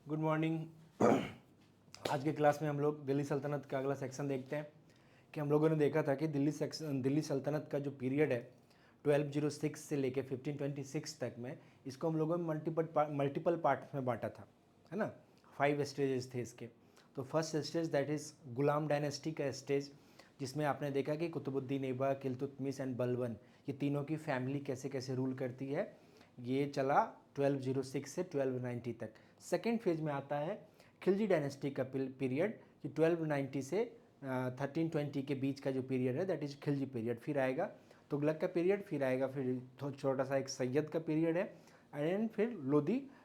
Good morning. आज के class में हम लोग दिल्ली सल्तनत का अगला सेक्शन देखते हैं कि हम लोगों ने देखा था कि दिल्ली सल्तनत का जो पीरियड है 1206 से लेके 1526 तक में, इसको हम लोगों ने मल्टीपल पार्ट में बांटा था, है ना। 5 स्टेजेस थे इसके। तो first stage that is Ghulam dynasty का स्टेज, जिसमें आपने देखा कि कुतुबुद्दीन ऐबक, इल्तुतमिश एंड बलबन, ये तीनों की फैमिली कैसे कैसे रूल करती है, ये चला 1206 से 1290 तक। सेकेंड फेज में आता है खिलजी डायनेस्टी का पीरियड, कि 1290 से 1320 के बीच का जो पीरियड है दैट इज़ खिलजी पीरियड। फिर आएगा तुगलक का पीरियड, फिर आएगा फिर छोटा सा एक सैयद का पीरियड है, एंड फिर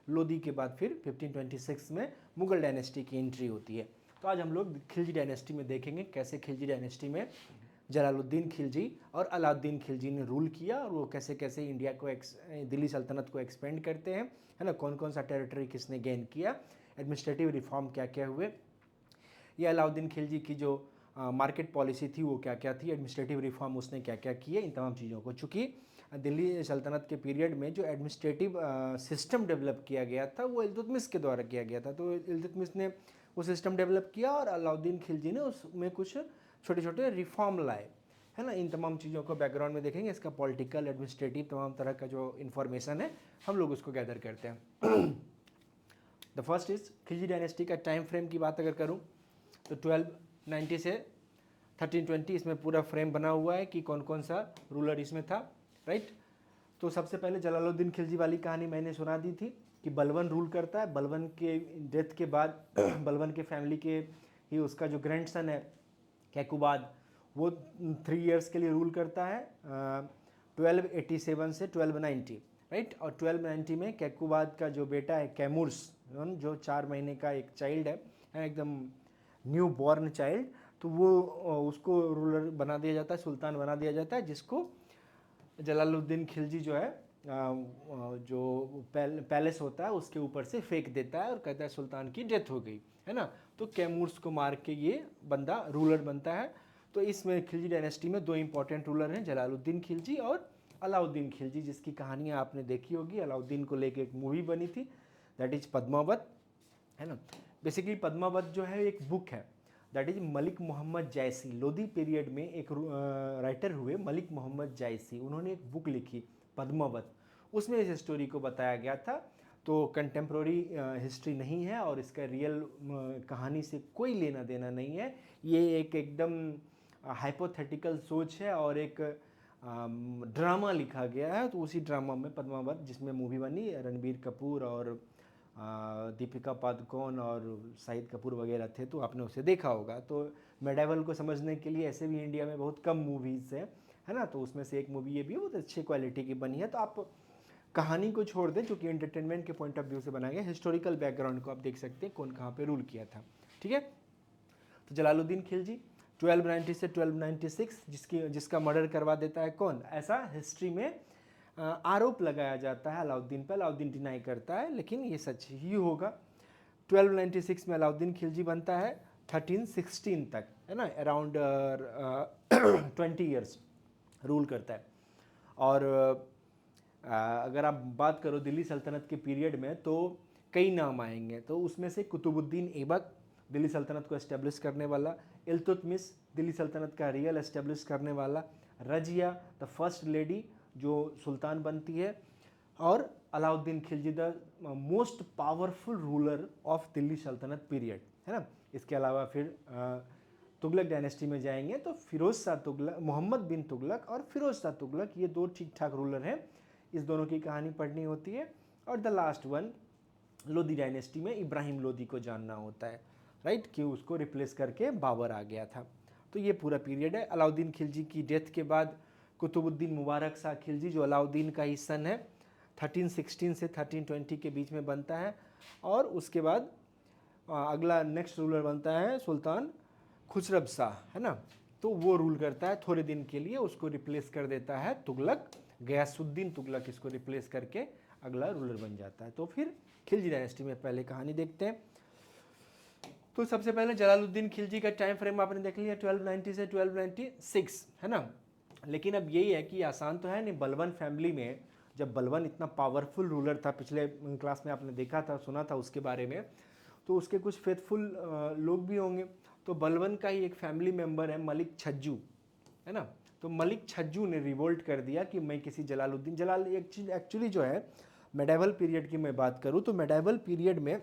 लोधी के बाद फिर 1526 में मुगल डायनेस्टी की एंट्री होती है। तो आज हम लोग खिलजी डायनेस्टी में देखेंगे कैसे खिलजी डायनेस्टी में जलालुद्दीन खिलजी और अलाउद्दीन खिलजी ने रूल किया, और वो कैसे कैसे इंडिया को दिल्ली सल्तनत को एक्सपेंड करते हैं, है ना। कौन कौन सा टेरिटरी किसने गेन किया, एडमिनिस्ट्रेटिव रिफॉर्म क्या क्या हुए, ये अलाउद्दीन खिलजी की जो मार्केट पॉलिसी थी वो क्या क्या थी, एडमिनिस्ट्रेटिव रिफॉर्म उसने क्या क्या किए, इन तमाम चीज़ों को। चूँकि दिल्ली सल्तनत के पीरियड में जो एडमिनिस्ट्रेटिव सिस्टम डेवलप किया गया था वो इल्तुतमिश के द्वारा किया गया था, तो इल्तुतमिश ने वो सिस्टम डेवलप किया और अलाउद्दीन खिलजी ने उसमें कुछ छोटे छोटे रिफॉर्म लाए, है ना। इन तमाम चीज़ों को बैकग्राउंड में देखेंगे, इसका पॉलिटिकल एडमिनिस्ट्रेटिव तमाम तरह का जो इन्फॉर्मेशन है हम लोग उसको गैदर करते हैं। The first is Khilji dynasty का टाइम फ्रेम की बात अगर करूँ तो 1290 से 1320 इसमें पूरा फ्रेम बना हुआ है कि कौन कौन सा रूलर इसमें था, राइट। तो सबसे पहले जलालुद्दीन खिलजी वाली कहानी मैंने सुना दी थी कि बलबन रूल करता है। बलबन के डेथ के बाद बलबन के फैमिली के ही उसका जो ग्रैंडसन है कैकुबाद, वो 3 इयर्स के लिए रूल करता है 1287 से 1290, राइट। और 1290 में कैकुबाद का जो बेटा है कैमूर्स, जो 4 महीने का एक चाइल्ड है, एकदम न्यू बॉर्न चाइल्ड, तो वो उसको रूलर बना दिया जाता है, सुल्तान बना दिया जाता है, जिसको जलालुद्दीन खिलजी जो है जो पैलेस होता है उसके ऊपर से फेंक देता है और कहता है सुल्तान की डेथ हो गई, है ना। तो कैमूर्स को मार के ये बंदा रूलर बनता है। तो इसमें खिलजी डायनेस्टी में 2 इंपॉर्टेंट रूलर हैं, जलालुद्दीन खिलजी और अलाउद्दीन खिलजी, जिसकी कहानियाँ आपने देखी होगी। अलाउद्दीन को लेके एक मूवी बनी थी दैट इज पद्मावत, है ना। बेसिकली पद्मावत जो है एक बुक है, that is Malik Mohammad Jayasi. Lodhi period में एक राइटर हुए मलिक मोहम्मद जायसी, उन्होंने एक बुक लिखी पद्मावत, उसमें इस स्टोरी को बताया गया था। तो कंटेम्प्रोरी हिस्ट्री नहीं है और इसका रियल कहानी से कोई लेना देना नहीं है, ये एक एकदम हाइपोथेटिकल सोच है और एक ड्रामा लिखा गया है। तो उसी ड्रामा में पद्मावत, जिसमें मूवी बनी, रणबीर कपूर और दीपिका पादुकोण और शाहिद कपूर वगैरह थे, तो आपने उसे देखा होगा। तो मेडावल को समझने के लिए ऐसे भी इंडिया में बहुत कम मूवीज़ हैं, है ना। तो उसमें से एक मूवी ये भी बहुत अच्छी क्वालिटी की बनी है। तो आप कहानी को छोड़ दें, क्योंकि एंटरटेनमेंट के पॉइंट ऑफ व्यू से बनाया गया, हिस्टोरिकल बैकग्राउंड को आप देख सकते हैं कौन कहाँ पे रूल किया था, ठीक है। तो जलालुद्दीन खिलजी 1290 से 1296 जिसका मर्डर करवा देता है कौन, ऐसा हिस्ट्री में आरोप लगाया जाता है अलाउद्दीन पर। अलाउद्दीन डिनाई करता है, लेकिन ये सच ही होगा। 1296 में अलाउद्दीन खिलजी बनता है 1316 तक, है ना, अराउंड 20 ईयर्स रूल करता है। और अगर आप बात करो दिल्ली सल्तनत के पीरियड में तो कई नाम आएंगे। तो उसमें से कुतुबुद्दीन ऐबक, दिल्ली सल्तनत को एस्टेब्लिश करने वाला, इल्तुतमिश, दिल्ली सल्तनत का रियल एस्टेब्लिश करने वाला, रजिया द फर्स्ट लेडी जो सुल्तान बनती है, और Alauddin Khilji the most powerful ruler of Delhi सल्तनत पीरियड, है ना। इसके अलावा फिर तुगलक डायनेस्टी में जाएंगे तो फिरोज शाह तुगलक, मोहम्मद बिन तुगलक और फिरोज शाह तुगलक, ये 2 ठीक ठाक रूलर हैं, इस दोनों की कहानी पढ़नी होती है। और the last one Lodhi dynasty में इब्राहिम लोधी को जानना होता है, राइट, कि उसको रिप्लेस करके बाबर आ गया था। तो ये पूरा पीरियड है। अलाउद्दीन खिलजी की डेथ के बाद कुतुबुद्दीन मुबारक शाह खिलजी, जो अलाउद्दीन का ही सन है, 1316 से 1320 के बीच में बनता है। और उसके बाद अगला नेक्स्ट रूलर बनता है सुल्तान खुसरब शाह, है ना। तो वो रूल करता है थोड़े दिन के लिए, उसको रिप्लेस कर देता है तुगलक, गयासुद्दीन तुगलक इसको रिप्लेस करके अगला रूलर बन जाता है। तो फिर खिलजी डायनेस्टी में पहले कहानी देखते हैं। तो सबसे पहले जलालुद्दीन खिलजी का टाइम फ्रेम आपने देख लिया 1290 से 1296, है ना। लेकिन अब यही है कि आसान तो है नहीं। बलबन फैमिली में जब बलबन इतना पावरफुल रूलर था, पिछले क्लास में आपने देखा था, सुना था उसके बारे में, तो उसके कुछ फेथफुल लोग भी होंगे। तो बलबन का ही एक फैमिली मेम्बर है मलिक छज्जू, है ना। तो मलिक छज्जू ने रिवोल्ट कर दिया कि मैं किसी जलाल एक्चुअली जो है मेडाइवल पीरियड की मैं बात करूँ तो मेडाइवल पीरियड में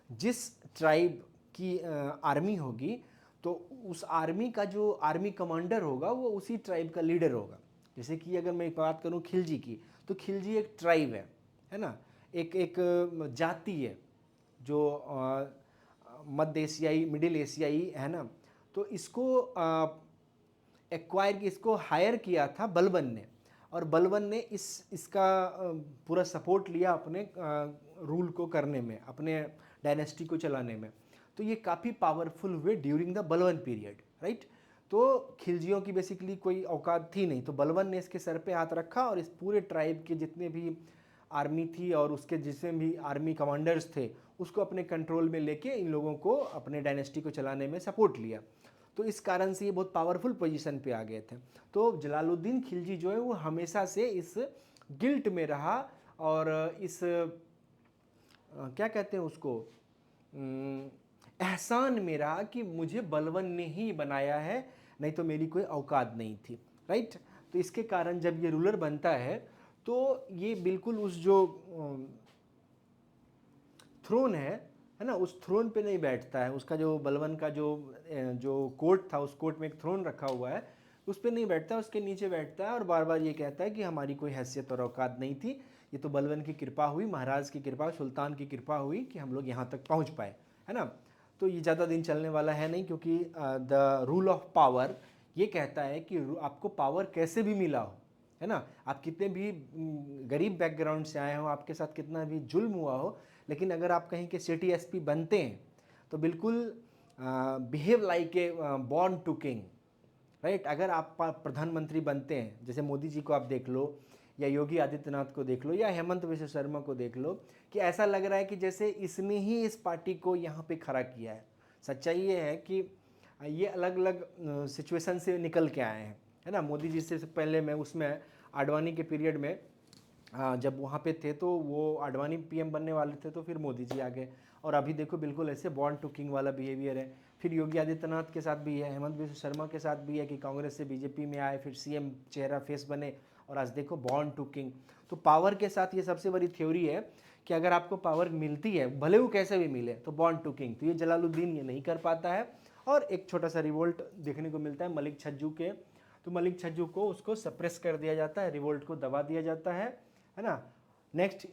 जिस ट्राइब की आर्मी होगी तो उस आर्मी का जो आर्मी कमांडर होगा वो उसी ट्राइब का लीडर होगा। जैसे कि अगर मैं बात करूं खिलजी की, तो खिलजी एक ट्राइब है ना, एक एक जाति है जो मध्य एशियाई, मिडिल एशियाई है ना। तो इसको एक्वायर, इसको हायर किया था बलबन ने, और बलबन ने इसका पूरा सपोर्ट लिया अपने रूल को करने में, अपने डायनेस्टी को चलाने में। तो ये काफ़ी पावरफुल हुए during the Balban period, right. तो खिलजियों की बेसिकली कोई औकात थी नहीं, तो बलबन ने इसके सर पे हाथ रखा और इस पूरे ट्राइब के जितने भी आर्मी थी और उसके जितने भी आर्मी कमांडर्स थे उसको अपने कंट्रोल में लेके इन लोगों को अपने डायनेस्टी को चलाने में सपोर्ट लिया। तो इस कारण से ये बहुत पावरफुल पोजीशन पे आ गए थे। तो जलालुद्दीन खिलजी जो है वो हमेशा से इस गिल्ट में रहा और इस क्या कहते हैं उसको, एहसान में रहा कि मुझे बलबन ने ही बनाया है, नहीं तो मेरी कोई औकात नहीं थी, राइट। तो इसके कारण जब ये रूलर बनता है तो ये बिल्कुल उस जो थ्रोन है ना, उस थ्रोन पे नहीं बैठता है। उसका जो बलबन का जो कोर्ट था, उस कोर्ट में एक थ्रोन रखा हुआ है, उस पर नहीं बैठता, उसके नीचे बैठता है और बार बार ये कहता है कि हमारी कोई हैसियत और औकात नहीं थी, ये तो बलबन की कृपा हुई, महाराज की कृपा, सुल्तान की कृपा हुई कि हम लोग यहाँ तक पहुँच पाए, है ना। तो ये ज़्यादा दिन चलने वाला है नहीं, क्योंकि द रूल ऑफ पावर ये कहता है कि आपको पावर कैसे भी मिला हो, है ना, आप कितने भी गरीब बैकग्राउंड से आए हो, आपके साथ कितना भी जुल्म हुआ हो, लेकिन अगर आप कहीं के सिटी एसपी बनते हैं तो बिल्कुल behave like a born to king, right. अगर आप प्रधानमंत्री बनते हैं, जैसे मोदी जी को आप देख लो, या योगी आदित्यनाथ को देख लो, या हेमंत विश्व शर्मा को देख लो, कि ऐसा लग रहा है कि जैसे इसने ही इस पार्टी को यहाँ पे खड़ा किया है। सच्चाई ये है कि ये अलग अलग सिचुएशन से निकल के आए हैं, है ना। मोदी जी से पहले मैं उसमें आडवाणी के पीरियड में जब वहाँ पे थे तो वो आडवाणी पीएम बनने वाले थे, तो फिर मोदी जी आ गए, और अभी देखो बिल्कुल ऐसे बॉर्न टू किंग वाला बिहेवियर है। फिर योगी आदित्यनाथ के साथ भी है, हेमंत विश्व शर्मा के साथ भी है कि कांग्रेस से बीजेपी में आए, फिर सीएम चेहरा फेस बने, और आज देखो बॉर्न टू किंग। तो पावर के साथ ये सबसे बड़ी थ्योरी है कि अगर आपको पावर मिलती है, भले वो कैसे भी मिले, तो बॉर्न टू किंग। तो ये जलालुद्दीन ये नहीं कर पाता है, और एक छोटा सा रिवोल्ट देखने को मिलता है मलिक छज्जू के। तो मलिक छज्जू को उसको सप्रेस कर दिया जाता है, रिवोल्ट को दबा दिया जाता है ना। नेक्स्ट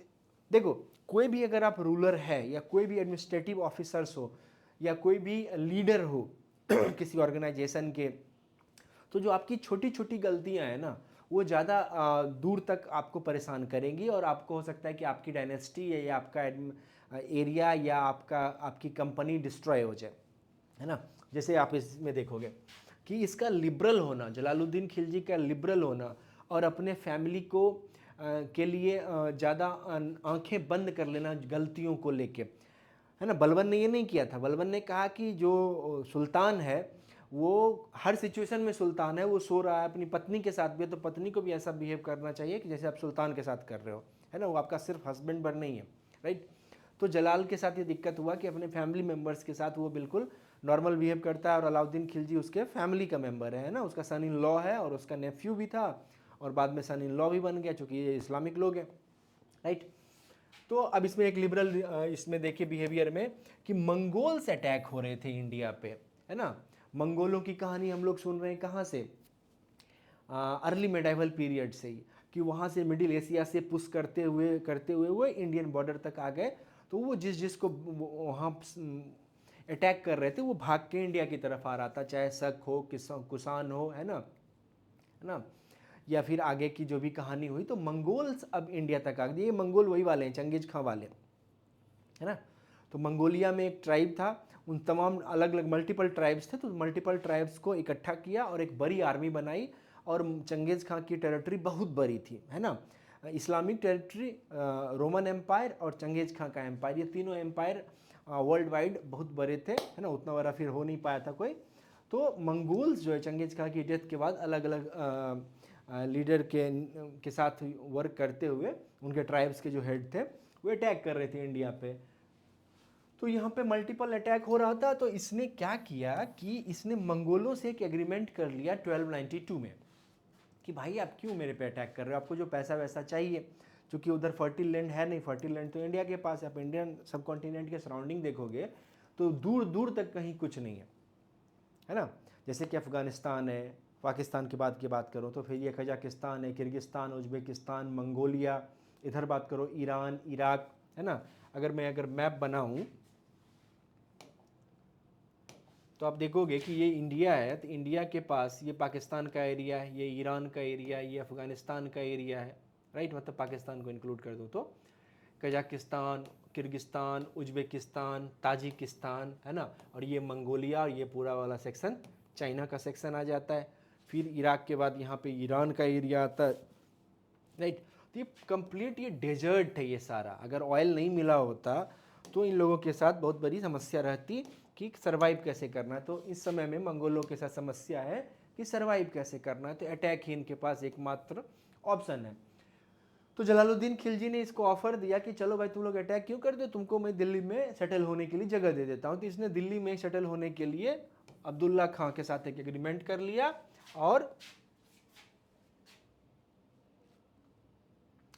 देखो, कोई भी अगर आप रूलर है, या कोई भी एडमिनिस्ट्रेटिव ऑफिसर्स हो, या कोई भी लीडर हो किसी ऑर्गेनाइजेशन के, तो जो आपकी छोटी छोटी गलतियां हैं ना, वो ज़्यादा दूर तक आपको परेशान करेंगी, और आपको हो सकता है कि आपकी डायनेस्टी या आपका एरिया या आपकी कंपनी डिस्ट्रॉय हो जाए, है ना। जैसे आप इसमें देखोगे कि इसका लिबरल होना, जलालुद्दीन खिलजी का लिबरल होना, और अपने फैमिली को के लिए ज़्यादा आंखें बंद कर लेना गलतियों को लेके, है ना। बलबन ने ये नहीं किया था। बलबन ने कहा कि जो सुल्तान है वो हर सिचुएशन में सुल्तान है, वो सो रहा है अपनी पत्नी के साथ भी है, तो पत्नी को भी ऐसा बिहेव करना चाहिए कि जैसे आप सुल्तान के साथ कर रहे हो, है ना। वो आपका सिर्फ हस्बैंड बन नहीं है, राइट। तो जलाल के साथ ये दिक्कत हुआ कि अपने फैमिली मेम्बर्स के साथ वो बिल्कुल नॉर्मल बिहेव करता है, और अलाउद्दीन खिलजी उसके फैमिली का मेम्बर है ना, उसका सन इन लॉ है, और उसका नेफ्यू भी था, और बाद में सन इन लॉ भी बन गया, चूँकि ये इस्लामिक लोग हैं, राइट। तो अब इसमें एक लिबरल इसमें देखिए बिहेवियर में कि मंगोल्स अटैक हो रहे थे इंडिया पे, है ना। मंगोलों की कहानी हम लोग सुन रहे हैं कहाँ से, अर्ली मेडाइवल पीरियड से ही, कि वहाँ से मिडिल एशिया से पुश करते हुए वो इंडियन बॉर्डर तक आ गए। तो वो जिसको वहाँ अटैक कर रहे थे वो भाग के इंडिया की तरफ आ रहा था, चाहे शक हो, कुषाण हो, है ना, या फिर आगे की जो भी कहानी हुई। तो मंगोल्स अब इंडिया तक आ गए। ये मंगोल वही वाले हैं, चंगेज खां वाले, है ना। तो मंगोलिया में एक ट्राइब था, उन तमाम अलग अलग मल्टीपल ट्राइब्स थे, तो मल्टीपल ट्राइब्स को इकट्ठा किया और एक बड़ी आर्मी बनाई, और चंगेज खां की टेरिटरी बहुत बड़ी थी, है ना। इस्लामिक टेरिटरी, रोमन एम्पायर और चंगेज खां का एम्पायर, ये तीनों एम्पायर वर्ल्ड वाइड बहुत बड़े थे, है ना। उतना बड़ा फिर हो नहीं पाया था कोई। तो मंगोल्स जो है चंगेज खां की डेथ के बाद अलग अलग लीडर के साथ वर्क करते हुए, उनके ट्राइब्स के जो हेड थे वो अटैक कर रहे थे इंडिया पे। तो यहाँ पे मल्टीपल अटैक हो रहा था, तो इसने क्या किया कि इसने मंगोलों से एक एग्रीमेंट कर लिया 1292 में कि भाई आप क्यों मेरे पे अटैक कर रहे हो, आपको जो पैसा वैसा चाहिए, क्योंकि उधर फर्टिल लैंड है नहीं, फर्टिल लैंड तो इंडिया के पास है। आप इंडियन सब कॉन्टिनेंट के सराउंडिंग देखोगे तो दूर दूर तक कहीं कुछ नहीं है ना। जैसे कि अफगानिस्तान है, पाकिस्तान की बात करो तो फिर ये कजाकिस्तान है, किर्गिस्तान, उज्बेकिस्तान, मंगोलिया, इधर बात करो ईरान, इराक, है ना। अगर मैप बनाऊं तो आप देखोगे कि ये इंडिया है, तो इंडिया के पास ये पाकिस्तान का एरिया है, ये ईरान का एरिया है, ये अफगानिस्तान का एरिया है, राइट। मतलब पाकिस्तान को इंक्लूड कर दो तो कजाकिस्तान, किर्गिस्तान, उज्बेकिस्तान, ताजिकिस्तान, है ना। और ये मंगोलिया, और ये पूरा वाला सेक्शन चाइना का सेक्शन आ जाता है। फिर इराक के बाद यहाँ पे ईरान का एरिया आता है, राइट। तो ये कंप्लीट ये डेजर्ट है ये सारा। अगर ऑयल नहीं मिला होता तो इन लोगों के साथ बहुत बड़ी समस्या रहती कि सर्वाइव कैसे करना है। तो इस समय में मंगोलों के साथ समस्या है कि सर्वाइव कैसे करना है, तो अटैक ही इनके पास एकमात्र ऑप्शन है। तो जलालुद्दीन खिलजी ने इसको ऑफर दिया कि चलो भाई तुम लोग अटैक क्यों कर दो, तुमको मैं दिल्ली में सेटल होने के लिए जगह दे देता हूँ। तो इसने दिल्ली में सेटल होने के लिए अब्दुल्ला खां के साथ एक एग्रीमेंट कर लिया, और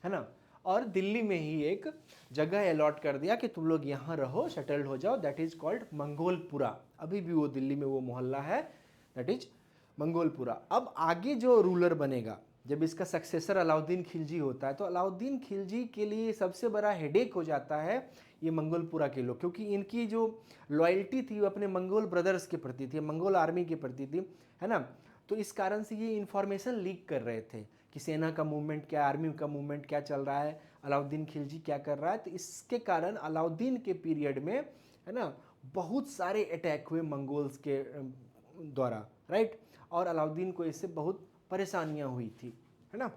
है ना, और दिल्ली में ही एक जगह अलॉट कर दिया कि तुम लोग यहाँ रहो, सेटल्ड हो जाओ। That is called Mangolpura. अभी भी वो दिल्ली में वो मोहल्ला है, दैट इज मंगोलपुरा। अब आगे जो रूलर बनेगा, जब इसका सक्सेसर अलाउद्दीन खिलजी होता है, तो अलाउद्दीन खिलजी के लिए सबसे बड़ा हेडेक हो जाता है ये मंगोलपुरा के लोग, क्योंकि इनकी जो लॉयल्टी थी वो अपने मंगोल ब्रदर्स के प्रति थी, मंगोल आर्मी के प्रति थी, है ना। तो इस कारण से ये इन्फॉर्मेशन लीक कर रहे थे कि सेना का मूवमेंट क्या, आर्मी का मूवमेंट क्या चल रहा है, अलाउद्दीन खिलजी क्या कर रहा है। तो इसके कारण अलाउद्दीन के पीरियड में, है ना, बहुत सारे अटैक हुए मंगोल्स के द्वारा, राइट। और अलाउद्दीन को इससे बहुत परेशानियां हुई थी, है ना।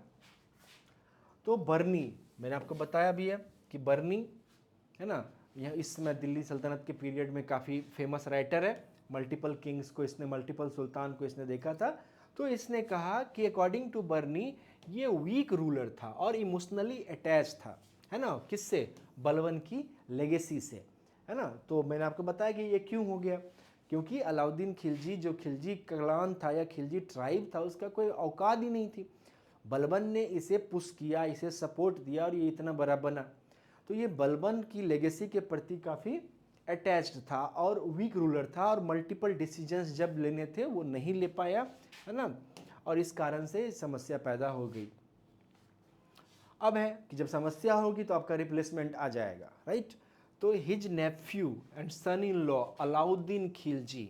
तो बर्नी, मैंने आपको बताया भी है कि बर्नी, है ना, यह इस समय दिल्ली सल्तनत के पीरियड में काफ़ी फेमस राइटर है। मल्टीपल किंग्स को इसने, मल्टीपल सुल्तान को इसने देखा था। तो इसने कहा कि अकॉर्डिंग टू बर्नी ये वीक रूलर था और इमोशनली अटैच था, है ना, किससे, बलबन की लेगेसी से, है ना। तो मैंने आपको बताया कि ये क्यों हो गया, क्योंकि अलाउद्दीन खिलजी, जो खिलजी क्लान था या खिलजी ट्राइब था, उसका कोई औकात ही नहीं थी। बलबन ने इसे पुश किया, इसे सपोर्ट दिया और ये इतना बड़ा बना। तो ये बलबन की लेगेसी के प्रति काफ़ी अटैच्ड था और वीक रूलर था, और मल्टीपल डिसीजंस जब लेने थे वो नहीं ले पाया, है ना। और इस कारण से समस्या पैदा हो गई। अब है कि जब समस्या होगी तो आपका रिप्लेसमेंट आ जाएगा, राइट। तो his nephew and son in law Alauddin Khilji,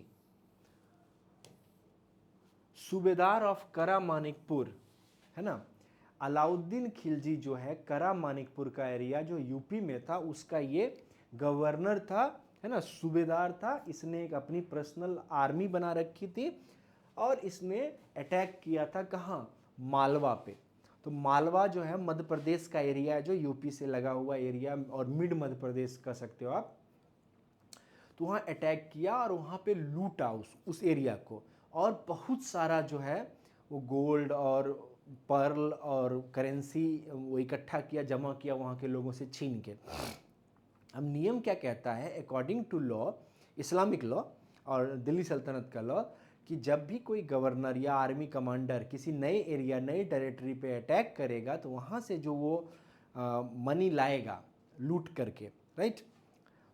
subedar of करा मानिकपुर, है ना। अलाउद्दीन खिलजी जो है करा मानिकपुर का एरिया जो यूपी में था, उसका ये गवर्नर था, है ना, सूबेदार था। इसने एक अपनी पर्सनल आर्मी बना रखी थी और इसने अटैक किया था कहाँ, मालवा पे। तो मालवा जो है मध्य प्रदेश का एरिया है, जो यूपी से लगा हुआ एरिया और मिड मध्य प्रदेश कह सकते हो आप। तो वहाँ अटैक किया और वहाँ पे लूटा उस एरिया को, और बहुत सारा जो है वो गोल्ड और पर्ल और करेंसी वो इकट्ठा किया, जमा किया वहाँ के लोगों से छीन के। अब नियम क्या कहता है, according to law, Islamic law और दिल्ली सल्तनत का लॉ, कि जब भी कोई गवर्नर या आर्मी कमांडर किसी नए एरिया, नई टेरिटरी पे अटैक करेगा, तो वहाँ से जो वो मनी लाएगा लूट करके, राइट,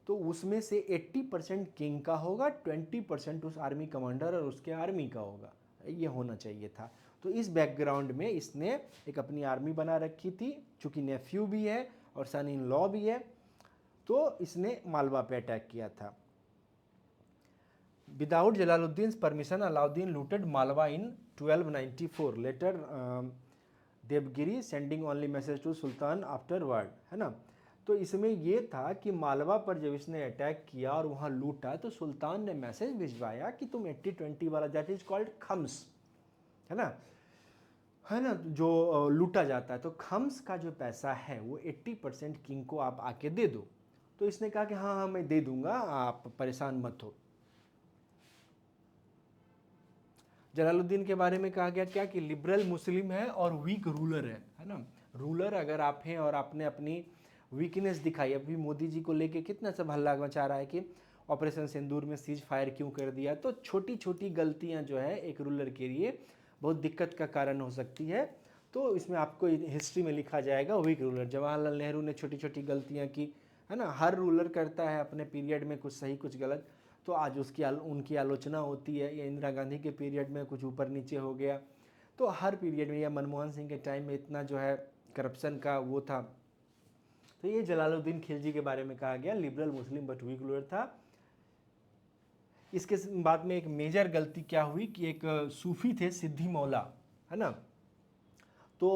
तो उसमें से 80% किंग का होगा, 20% उस आर्मी कमांडर और उसके आर्मी का होगा। ये होना चाहिए था। तो इस बैकग्राउंड में इसने एक अपनी आर्मी बना रखी थी, चूँकि नेफ्यू भी है और सन इन लॉ भी है, तो इसने मालवा पे अटैक किया था। Without Jalaluddin permission Alauddin looted Malwa in 1294, later Devagiri sending only message to sultan afterward, है ना। तो इसमें ये था कि मालवा पर जब इसने अटैक किया और वहाँ लूटा, तो सुल्तान ने मैसेज भिजवाया कि तुम 80-20 वाला, दैट इज कॉल्ड खम्स, है ना, जो लूटा जाता है, तो खम्स का जो पैसा है वो 80% किंग को आप आके दे दो। तो इसने कहा कि हाँ हाँ मैं दे दूंगा, आप परेशान मत हो। जलालुद्दीन के बारे में कहा गया क्या कि लिबरल मुस्लिम है और वीक रूलर है ना। रूलर अगर आप हैं और आपने अपनी वीकनेस दिखाई। अभी मोदी जी को लेके कितना सब हल्ला मचा रहा है कि ऑपरेशन सिंदूर में सीज फायर क्यों कर दिया। तो छोटी छोटी गलतियां जो है एक रूलर के लिए बहुत दिक्कत का कारण हो सकती है। तो इसमें आपको हिस्ट्री में लिखा जाएगा वीक रूलर। जवाहरलाल नेहरू ने छोटी छोटी गलतियां की, है ना। हर रूलर करता है अपने पीरियड में कुछ सही कुछ गलत, तो आज उनकी आलोचना होती है। या इंदिरा गांधी के पीरियड में कुछ ऊपर नीचे हो गया, तो हर पीरियड में, या मनमोहन सिंह के टाइम में इतना जो है करप्शन का वो था। तो ये जलालुद्दीन खिलजी के बारे में कहा गया, liberal Muslim but weak ruler था। इसके बाद में एक मेजर गलती क्या हुई कि एक सूफी थे सिद्धी मौला, है ना। तो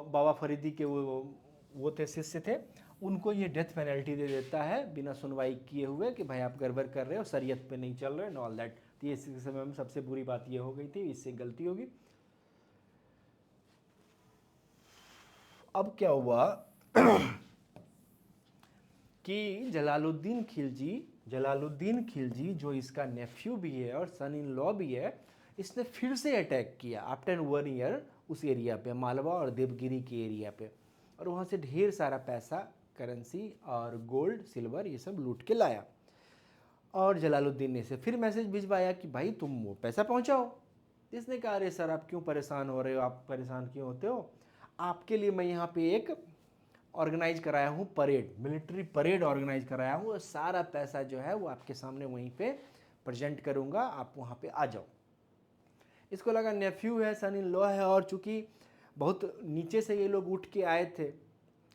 बाबा फरीदी के वो थे, शिष्य थे। उनको ये डेथ पेनल्टी दे देता है बिना सुनवाई किए हुए कि भाई आप गड़बड़ कर रहे हो, शरीयत पे नहीं चल रहे एंड ऑल दैट। तो ये इस समय में सबसे बुरी बात ये हो गई थी, इससे गलती होगी। अब क्या हुआ कि जलालुद्दीन खिलजी जो इसका नेफ्यू भी है और सन इन लॉ भी है, इसने फिर से अटैक किया आफ्टर 1 ईयर उस एरिया पे, मालवा और देवगिरी के एरिया पे। और वहाँ से ढेर सारा पैसा, करेंसी और गोल्ड सिल्वर ये सब लूट के लाया। और जलालुद्दीन ने इसे फिर मैसेज भिजवाया कि भाई तुम वो पैसा पहुँचाओ। इसने कहा अरे सर आप क्यों परेशान हो रहे हो, आप परेशान क्यों होते हो, आपके लिए मैं यहाँ पे एक ऑर्गेनाइज कराया हूँ परेड, मिलिट्री परेड ऑर्गेनाइज कराया हूँ, और सारा पैसा जो है वो आपके सामने वहीं पे प्रेजेंट करूँगा, आप वहाँ पे आ जाओ। इसको लगा नेफ्यू है, सन इन लॉ है, और चूँकि बहुत नीचे से ये लोग उठ के आए थे,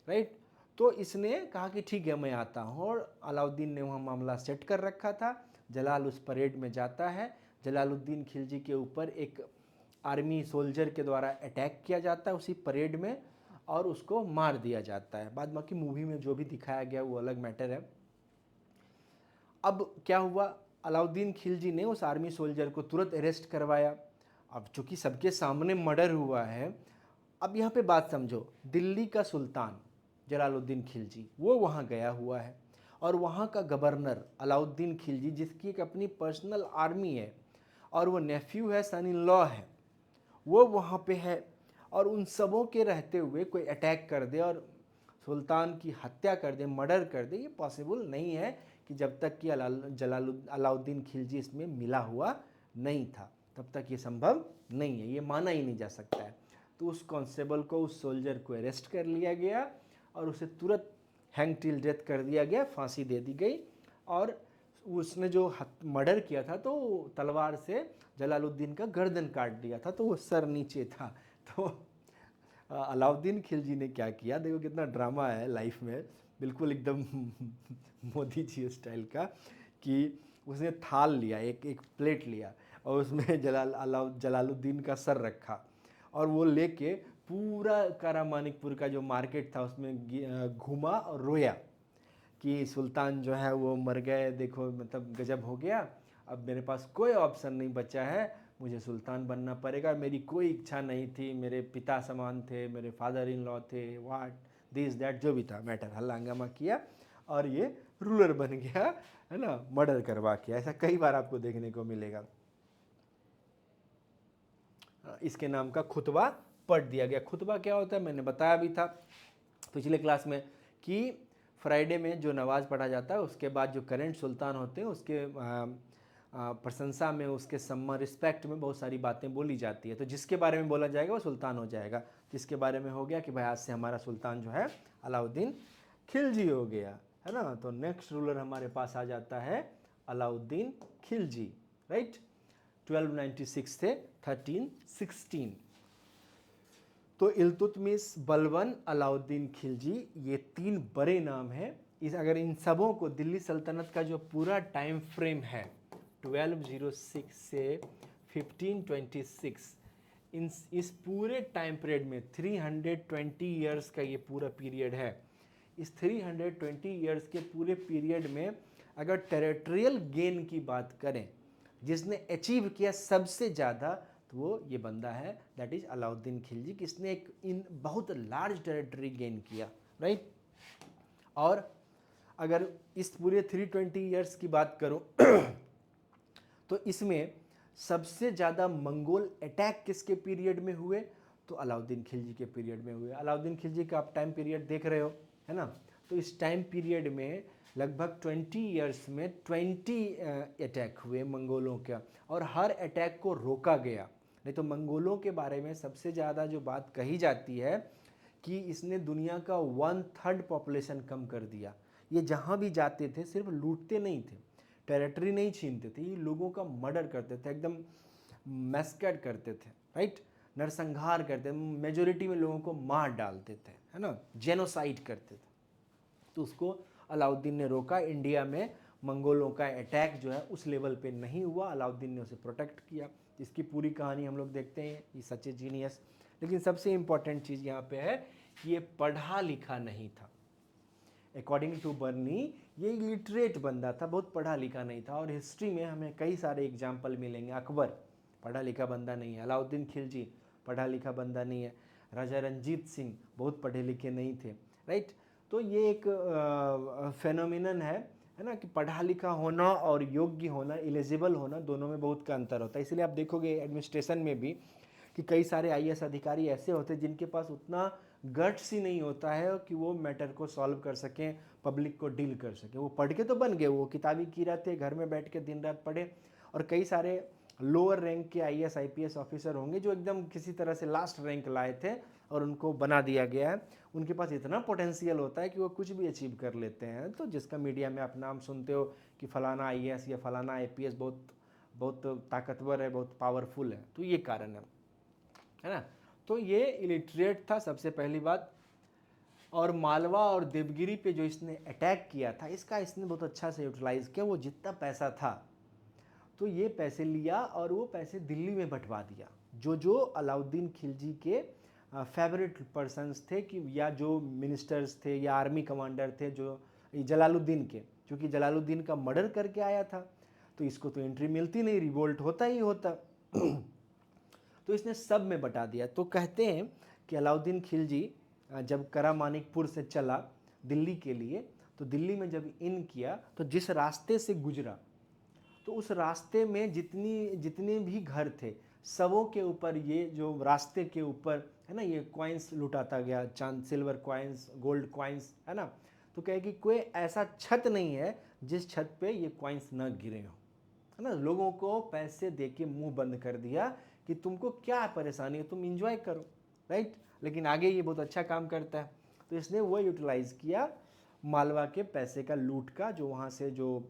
राइट। तो इसने कहा कि ठीक है मैं आता हूँ, और अलाउद्दीन ने वहाँ मामला सेट कर रखा था। जलाल उस परेड में जाता है, जलालुद्दीन खिलजी के ऊपर एक आर्मी सोल्जर के द्वारा अटैक किया जाता है उसी परेड में, और उसको मार दिया जाता है। बाद बाकी मूवी में जो भी दिखाया गया वो अलग मैटर है। अब क्या हुआ, अलाउद्दीन खिलजी ने उस आर्मी सोल्जर को तुरंत अरेस्ट करवाया। अब चूंकि सबके सामने मर्डर हुआ है, अब यहाँ पे बात समझो, दिल्ली का सुल्तान जलालुद्दीन खिलजी वो वहाँ गया हुआ है, और वहाँ का गवर्नर अलाउद्दीन खिलजी जिसकी एक अपनी पर्सनल आर्मी है और वो नेफ्यू है, सन इन लॉ है, वो वहाँ पे है। और उन सबों के रहते हुए कोई अटैक कर दे और सुल्तान की हत्या कर दे, मर्डर कर दे, ये पॉसिबल नहीं है कि जब तक कि अलाउद्दीन खिलजी इसमें मिला हुआ नहीं था, तब तक ये संभव नहीं है, ये माना ही नहीं जा सकता है। तो उस कांस्टेबल को, उस सोल्जर को अरेस्ट कर लिया गया और उसे तुरंत हैंग टिल डेथ कर दिया गया, फांसी दे दी गई। और उसने जो मर्डर किया था तो तलवार से जलालुद्दीन का गर्दन काट दिया था, तो वो सर नीचे था। तो अलाउद्दीन खिलजी ने क्या किया, देखो कितना ड्रामा है लाइफ में, बिल्कुल एकदम मोदी जी स्टाइल का, कि उसने थाल लिया, एक प्लेट लिया, और उसमें जलालुद्दीन का सर रखा, और वो लेके पूरा कारामानिकपुर का जो मार्केट था उसमें घूमा और रोया कि सुल्तान जो है वो मर गए, देखो मतलब गजब हो गया, अब मेरे पास कोई ऑप्शन नहीं बचा है, मुझे सुल्तान बनना पड़ेगा, मेरी कोई इच्छा नहीं थी, मेरे पिता समान थे, मेरे फादर इन लॉ थे, वाट दिस दैट जो भी था मैटर, हल्ला हंगामा किया और ये रूलर बन गया, है ना, मर्डर करवा के। ऐसा कई बार आपको देखने को मिलेगा। इसके नाम का खुतबा पढ़ दिया गया। खुतबा क्या होता है मैंने बताया भी था पिछले क्लास में कि फ्राइडे में जो नमाज पढ़ा जाता है उसके बाद जो करेंट सुल्तान होते हैं उसके प्रशंसा में, उसके सम्मान, रिस्पेक्ट में बहुत सारी बातें बोली जाती है। तो जिसके बारे में बोला जाएगा वो सुल्तान हो जाएगा। जिसके बारे में हो गया कि भाई आज से हमारा सुल्तान जो है अलाउद्दीन खिलजी हो गया, है ना। तो नेक्स्ट रूलर हमारे पास आ जाता है अलाउद्दीन खिलजी, राइट। 1296 से 1316। तो इल्तुतमिश, बलबन, अलाउद्दीन खिलजी, ये तीन बड़े नाम हैं। अगर इन सबों को दिल्ली सल्तनत का जो पूरा टाइम फ्रेम है 1206 से 1526, इस पूरे टाइम पीरियड में 320 ईयर्स का ये पूरा पीरियड है। इस 320 ईयर्स के पूरे पीरियड में अगर टेरिटोरियल गेन की बात करें, जिसने अचीव किया सबसे ज़्यादा, तो वो ये बंदा है, दैट इज़ अलाउद्दीन खिलजी, किसने एक इन बहुत लार्ज टेरिटरी गेन किया, राइट। और अगर इस पूरे 320 ईयर्स की बात करूं तो इसमें सबसे ज़्यादा मंगोल अटैक किसके पीरियड में हुए, तो अलाउद्दीन खिलजी के पीरियड में हुए। अलाउद्दीन खिलजी का आप टाइम पीरियड देख रहे हो, है ना। तो इस टाइम पीरियड में लगभग 20 ईयर्स में 20 अटैक हुए मंगोलों का, और हर अटैक को रोका गया। नहीं तो मंगोलों के बारे में सबसे ज़्यादा जो बात कही जाती है कि इसने दुनिया का 1/3 पॉपुलेशन कम कर दिया। ये जहाँ भी जाते थे सिर्फ लूटते नहीं थे, टेरिटरी नहीं छीनते थे, ये लोगों का मर्डर करते थे, एकदम मैस्कैड करते थे, राइट, नरसंहार करते, मेजोरिटी में लोगों को मार डालते थे, है ना, जेनोसाइड करते थे। तो उसको अलाउद्दीन ने रोका। इंडिया में मंगोलों का अटैक जो है उस लेवल पे नहीं हुआ, अलाउद्दीन ने उसे प्रोटेक्ट किया। इसकी पूरी कहानी हम लोग देखते हैं, ये सच ए जीनियस। लेकिन सबसे इम्पॉर्टेंट चीज़ यहाँ पे है कि ये पढ़ा लिखा नहीं था। अकॉर्डिंग टू बर्नी ये इलिटरेट बंदा था, बहुत पढ़ा लिखा नहीं था। और हिस्ट्री में हमें कई सारे एग्जाम्पल मिलेंगे। अकबर पढ़ा लिखा बंदा नहीं है, अलाउद्दीन खिलजी पढ़ा लिखा बंदा नहीं है, राजा रंजीत सिंह बहुत पढ़े लिखे नहीं थे, राइट। तो ये एक फेनोमिनन है ना, कि पढ़ा लिखा होना और योग्य होना, एलिजिबल होना, दोनों में बहुत का अंतर होता है। इसलिए आप देखोगे एडमिनिस्ट्रेशन में भी कि कई सारे आईएएस अधिकारी ऐसे होते हैं जिनके पास उतना गट्स ही नहीं होता है कि वो मैटर को सॉल्व कर सकें, पब्लिक को डील कर सकें। वो पढ़ के तो बन गए, वो किताबी कीड़ा थे, घर में बैठ के दिन रात पढ़े। और कई सारे लोअर रैंक के आईएएस आईपीएस ऑफिसर होंगे जो एकदम किसी तरह से लास्ट रैंक लाए थे और उनको बना दिया गया है। उनके पास इतना पोटेंशियल होता है कि वो कुछ भी अचीव कर लेते हैं। तो जिसका मीडिया में आप नाम सुनते हो कि फलाना आईएएस या फलाना आईपीएस बहुत ताकतवर है, बहुत पावरफुल है, तो ये कारण है ना। तो ये इलिटरेट था सबसे पहली बात। और मालवा और देवगिरी पे जो इसने अटैक किया था, इसका इसने बहुत अच्छा से यूटिलाइज किया। वो जितना पैसा था तो ये पैसे लिया और वो पैसे दिल्ली में बंटवा दिया। जो अलाउद्दीन खिलजी के फेवरेट पर्सन्स थे, कि या जो मिनिस्टर्स थे या आर्मी कमांडर थे, जो जलालुद्दीन के, क्योंकि जलालुद्दीन का मर्डर करके आया था तो इसको तो एंट्री मिलती नहीं, रिवोल्ट होता ही होता। तो इसने सब में बटा दिया। तो कहते हैं कि अलाउद्दीन खिलजी जब करामानिकपुर से चला दिल्ली के लिए, तो दिल्ली में जब इन किया तो जिस रास्ते से गुजरा, तो उस रास्ते में जितने भी घर थे सबों के ऊपर, ये जो रास्ते के ऊपर है ना, ये कॉइन्स लुटाता गया, चांद सिल्वर कॉइन्स, गोल्ड कॉइन्स, है ना। तो कहे कि कोई ऐसा छत नहीं है जिस छत पे ये कॉइन्स न गिरे हो, है ना। लोगों को पैसे दे के मुँह बंद कर दिया कि तुमको क्या परेशानी है, तुम इंजॉय करो, राइट। लेकिन आगे ये बहुत अच्छा काम करता है, तो इसने वो यूटिलाइज़ किया मालवा के पैसे का, लूट का, जो वहाँ से जो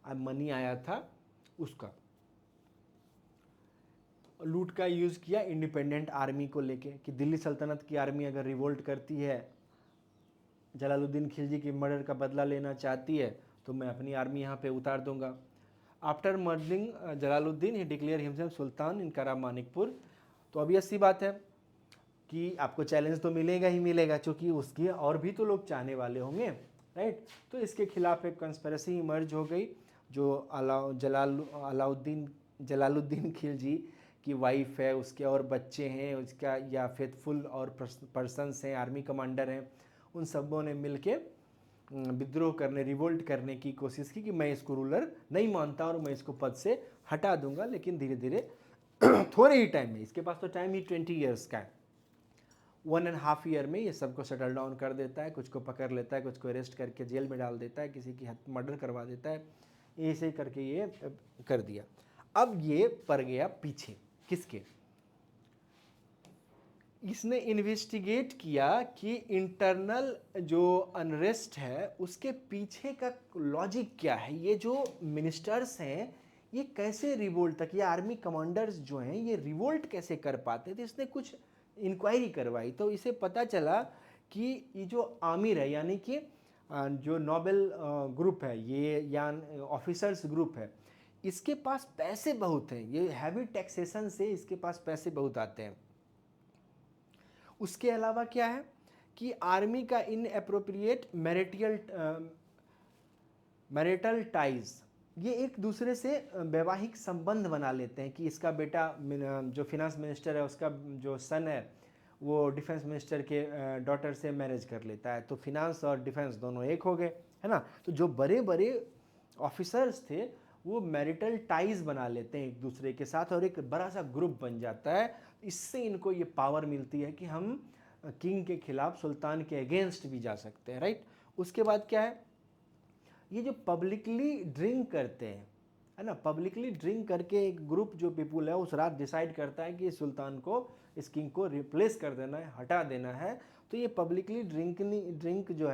मनी आया था उसका लूट का यूज़ किया इंडिपेंडेंट आर्मी को लेके, कि दिल्ली सल्तनत की आर्मी अगर रिवोल्ट करती है, जलालुद्दीन खिलजी की मर्डर का बदला लेना चाहती है, तो मैं अपनी आर्मी यहाँ पे उतार दूंगा। आफ्टर मर्डरिंग जलालुद्दीन ही डिक्लेयर हिमसेल्फ सुल्तान इन करामानिकपुर। तो अभी ऐसी बात है कि आपको चैलेंज तो मिलेगा ही मिलेगा, क्योंकि उसकी और भी तो लोग चाहने वाले होंगे, राइट। तो इसके खिलाफ एक कंस्पिरेसी इमर्ज हो गई, जो जलालुद्दीन खिलजी की वाइफ है, उसके और बच्चे हैं, उसका या फेथफुल और पर्सन्स हैं, आर्मी कमांडर हैं, उन सबों ने मिलके विद्रोह करने, रिवोल्ट करने की कोशिश की कि मैं इसको रूलर नहीं मानता और मैं इसको पद से हटा दूंगा। लेकिन धीरे धीरे थोड़े ही टाइम में, इसके पास तो टाइम ही 20 ईयर्स का है, 1.5 ईयर में ये सबको सेटल डाउन कर देता है। कुछ को पकड़ लेता है, कुछ को अरेस्ट करके जेल में डाल देता है, किसी की मर्डर करवा देता है, ऐसे करके ये कर दिया। अब ये पड़ गया पीछे किसके, इसने इन्वेस्टिगेट किया कि इंटरनल जो अनरेस्ट है उसके पीछे का लॉजिक क्या है, ये जो मिनिस्टर्स हैं ये कैसे रिवोल्ट तक, ये आर्मी कमांडर्स जो हैं ये रिवोल्ट कैसे कर पाते थे। इसने कुछ इंक्वायरी करवाई तो इसे पता चला कि ये जो आमिर है, यानी कि जो नोबेल ग्रुप है, ये या ऑफिसर्स ग्रुप है, इसके पास पैसे बहुत हैं, ये हैवी टैक्सेशन से इसके पास पैसे बहुत आते हैं। उसके अलावा क्या है कि आर्मी का इन अप्रोप्रिएट मैरिटल टाइज, ये एक दूसरे से वैवाहिक संबंध बना लेते हैं, कि इसका बेटा जो फिनेंस मिनिस्टर है उसका जो सन है वो डिफेंस मिनिस्टर के डॉटर से मैरिज कर लेता है, तो फिनेंस और डिफेंस दोनों एक हो गए, है ना। तो जो बड़े बड़े ऑफिसर्स थे वो मैरिटल टाइज बना लेते हैं एक दूसरे के साथ और एक बड़ा सा ग्रुप बन जाता है। इससे इनको ये पावर मिलती है कि हम किंग के खिलाफ, सुल्तान के अगेंस्ट भी जा सकते हैं, राइट। उसके बाद क्या है, ये जो पब्लिकली ड्रिंक करते हैं, है ना, पब्लिकली ड्रिंक करके एक ग्रुप जो पीपुल है उस रात डिसाइड करता है कि सुल्तान को, इस किंग को रिप्लेस कर देना है, हटा देना है। तो ये पब्लिकली ड्रिंकिंग जो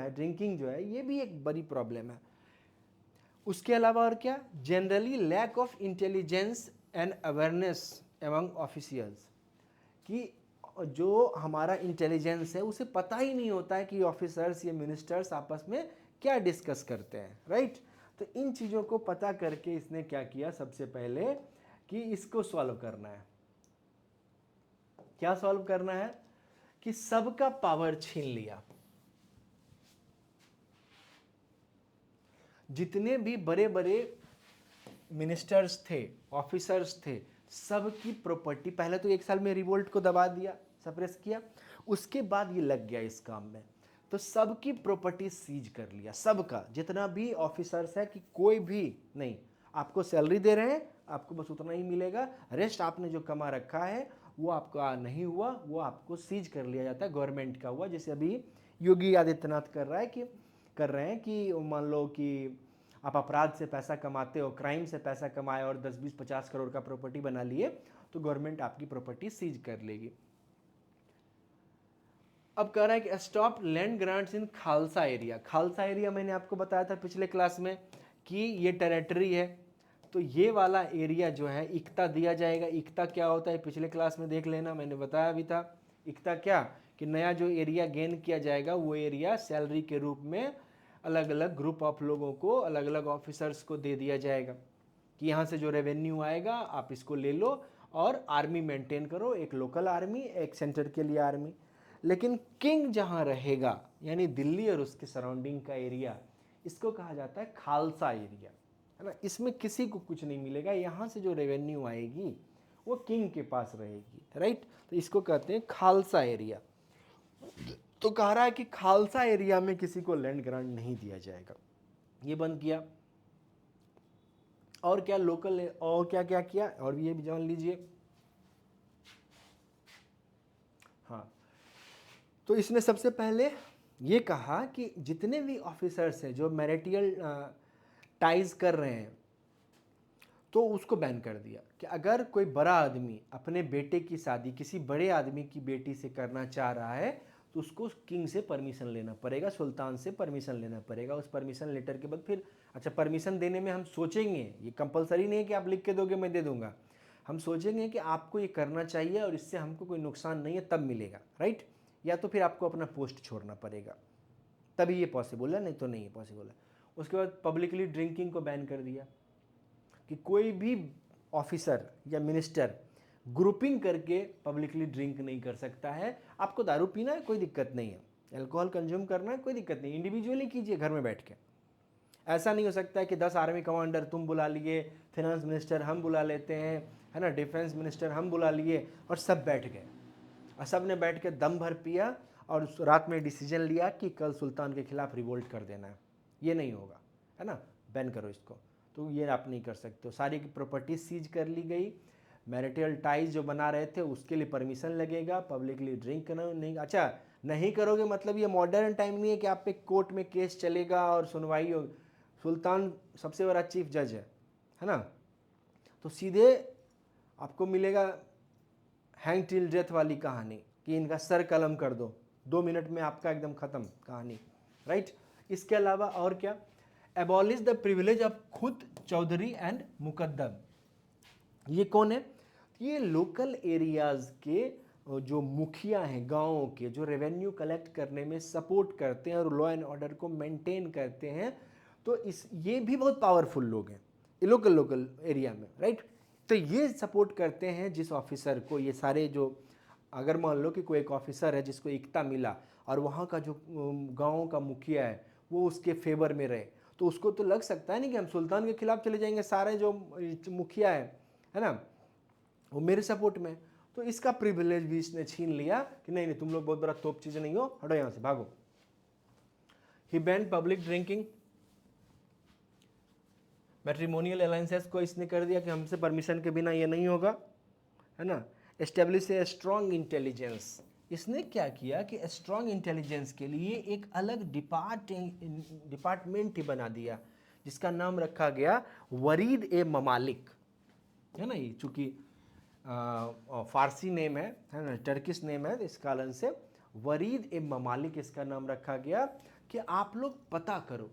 है ये भी एक बड़ी प्रॉब्लम है। उसके अलावा और क्या, generally lack of intelligence and awareness among officials, कि जो हमारा इंटेलिजेंस है उसे पता ही नहीं होता है कि ऑफिसर्स या मिनिस्टर्स आपस में क्या डिस्कस करते हैं, राइट। तो इन चीज़ों को पता करके इसने क्या किया, सबसे पहले कि इसको सॉल्व करना है। क्या सॉल्व करना है, कि सबका पावर छीन लिया। जितने भी बड़े बड़े मिनिस्टर्स थे, ऑफिसर्स थे, सबकी प्रॉपर्टी, पहले तो 1 साल में रिवोल्ट को दबा दिया, सप्रेस किया, उसके बाद ये लग गया इस काम में, तो सबकी प्रॉपर्टी सीज कर लिया, सबका, जितना भी ऑफिसर्स है, कि कोई भी नहीं, आपको सैलरी दे रहे हैं, आपको बस उतना ही मिलेगा, रेस्ट आपने जो कमा रखा है वो आपका नहीं हुआ, वो आपको सीज कर लिया जाता है, गवर्नमेंट का हुआ। जैसे अभी योगी आदित्यनाथ कर रहे हैं कि मान लो कि आप अपराध से पैसा कमाते हो, क्राइम से पैसा कमाए और 10, 20, 50 करोड़ का प्रॉपर्टी बना लिए, तो गवर्नमेंट आपकी प्रॉपर्टी सीज कर लेगी। अब कह रहा है कि स्टॉप लैंड ग्रांट्स इन खालसा एरिया। खालसा एरिया मैंने आपको बताया था पिछले क्लास में कि ये टेरिटरी है, तो ये वाला एरिया जो है इक्ता दिया जाएगा। इक्ता क्या होता है पिछले क्लास में देख लेना, मैंने बताया भी था। इक्ता क्या, कि नया जो एरिया गेन किया जाएगा वो एरिया सैलरी के रूप में अलग अलग ग्रुप ऑफ लोगों को, अलग अलग ऑफिसर्स को दे दिया जाएगा, कि यहाँ से जो रेवेन्यू आएगा आप इसको ले लो और आर्मी मेंटेन करो, एक लोकल आर्मी, एक सेंटर के लिए आर्मी। लेकिन किंग जहाँ रहेगा, यानी दिल्ली और उसके सराउंडिंग का एरिया, इसको कहा जाता है खालसा एरिया, है ना। इसमें किसी को कुछ नहीं मिलेगा, यहाँ से जो रेवेन्यू आएगी वो किंग के पास रहेगी, राइट। तो इसको कहते हैं खालसा एरिया। तो कह रहा है कि खालसा एरिया में किसी को लैंड ग्रांट नहीं दिया जाएगा, ये बंद किया। और क्या लोकल, और क्या क्या किया, और ये भी जान लीजिए। हाँ, तो इसने सबसे पहले ये कहा कि जितने भी ऑफिसर्स हैं जो मैरिटल टाइज कर रहे हैं, तो उसको बैन कर दिया कि अगर कोई बड़ा आदमी अपने बेटे की शादी किसी बड़े आदमी की बेटी से करना चाह रहा है, तो उसको किंग से परमिशन लेना पड़ेगा, सुल्तान से परमिशन लेना पड़ेगा। उस परमिशन लेटर के बाद फिर, अच्छा, परमिशन देने में हम सोचेंगे, ये कंपलसरी नहीं है कि आप लिख के दोगे मैं दे दूंगा, हम सोचेंगे कि आपको ये करना चाहिए और इससे हमको कोई नुकसान नहीं है, तब मिलेगा, राइट। या तो फिर आपको अपना पोस्ट छोड़ना पड़ेगा, तभी ये पॉसिबल है, नहीं तो नहीं है पॉसिबल है। उसके बाद पब्लिकली ड्रिंकिंग को बैन कर दिया, कि कोई भी ऑफिसर या मिनिस्टर ग्रुपिंग करके पब्लिकली ड्रिंक नहीं कर सकता है। आपको दारू पीना है, कोई दिक्कत नहीं है, अल्कोहल कंज्यूम करना है, कोई दिक्कत नहीं, इंडिविजुअली कीजिए घर में बैठ के। ऐसा नहीं हो सकता है कि 10 आर्मी कमांडर तुम बुला लिए, फिनेंस मिनिस्टर हम बुला लेते हैं, है ना, डिफेंस मिनिस्टर हम बुला लिए, और सब बैठ गए और सब ने बैठ के दम भर पिया और रात में डिसीजन लिया कि कल सुल्तान के खिलाफ रिवोल्ट कर देना है। ये नहीं होगा, है ना, बैन करो इसको। तो ये आप नहीं कर सकते हो। सारी की प्रॉपर्टी सीज कर ली गई, मैरिटल टाइज जो बना रहे थे उसके लिए परमिशन लगेगा, पब्लिकली ड्रिंक करना नहीं। अच्छा, नहीं करोगे मतलब ये मॉडर्न टाइम नहीं है कि आप पे कोर्ट में केस चलेगा और सुनवाई हो। सुल्तान सबसे बड़ा चीफ जज है ना, तो सीधे आपको मिलेगा हैंग टिल डेथ वाली कहानी, कि इनका सर कलम कर दो, 2 मिनट में आपका एकदम ख़त्म कहानी, राइट। इसके अलावा और क्या, एबॉलिश द प्रिविलेज ऑफ खुद चौधरी एंड मुकद्दम। ये कौन है, ये लोकल एरियाज़ के जो मुखिया हैं गाँवों के, जो रेवेन्यू कलेक्ट करने में सपोर्ट करते हैं और लॉ एंड ऑर्डर को मेंटेन करते हैं। तो ये भी बहुत पावरफुल लोग हैं ये लोकल एरिया में, राइट। तो ये सपोर्ट करते हैं जिस ऑफिसर को, ये सारे जो, अगर मान लो कि कोई एक ऑफिसर है जिसको एकता मिला और वहाँ का जो गाँव का मुखिया है वो उसके फेवर में रहे, तो उसको तो लग सकता है नहीं कि हम सुल्तान के खिलाफ चले जाएंगे, सारे जो मुखिया है ना, वो मेरे सपोर्ट में। तो इसका प्रिविलेज भी इसने छीन लिया कि नहीं नहीं, तुम लोग बहुत बड़ा तोप चीज़ नहीं हो, हटो यहाँ से, भागो। He ban public drinking. Matrimonial alliances को इसने कर दिया कि हमसे परमिशन के बिना ये नहीं होगा, है ना। एस्टेब्लिश ए स्ट्रॉन्ग इंटेलिजेंस, इसने क्या किया कि स्ट्रॉन्ग इंटेलिजेंस के लिए एक अलग डिपार्टमेंट ही बना दिया, जिसका नाम रखा गया वरीद ए ममालिक, है ना। ये चूँकि फारसी नेम है ना, टर्किश नेम है, इस कारण से वरीद ए ममालिक इसका नाम रखा गया कि आप लोग पता करो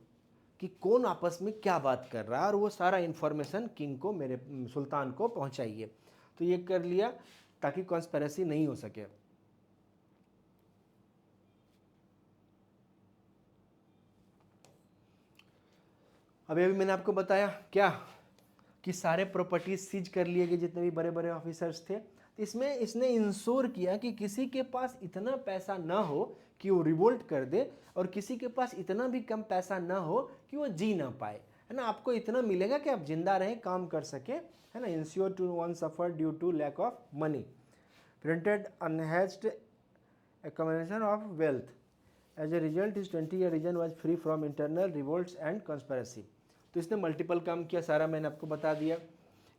कि कौन आपस में क्या बात कर रहा है, और वो सारा इन्फॉर्मेशन किंग को, मेरे सुल्तान को पहुंचाइए। तो ये कर लिया ताकि कॉन्स्पिरेसी नहीं हो सके। अभी मैंने आपको बताया क्या कि सारे प्रॉपर्टीज सीज कर लिए गए, जितने भी बड़े बड़े ऑफिसर्स थे। तो इसमें इसने इंश्योर किया कि किसी के पास इतना पैसा ना हो कि वो रिवोल्ट कर दे, और किसी के पास इतना भी कम पैसा ना हो कि वो जी ना पाए, है ना। आपको इतना मिलेगा कि आप जिंदा रहें, काम कर सके, है ना। Ensure to one suffer due to lack of money, printed unhedged accumulation of wealth. As a result, his 20-year region was free from internal revolts and conspiracy. तो इसने मल्टीपल काम किया, सारा मैंने आपको बता दिया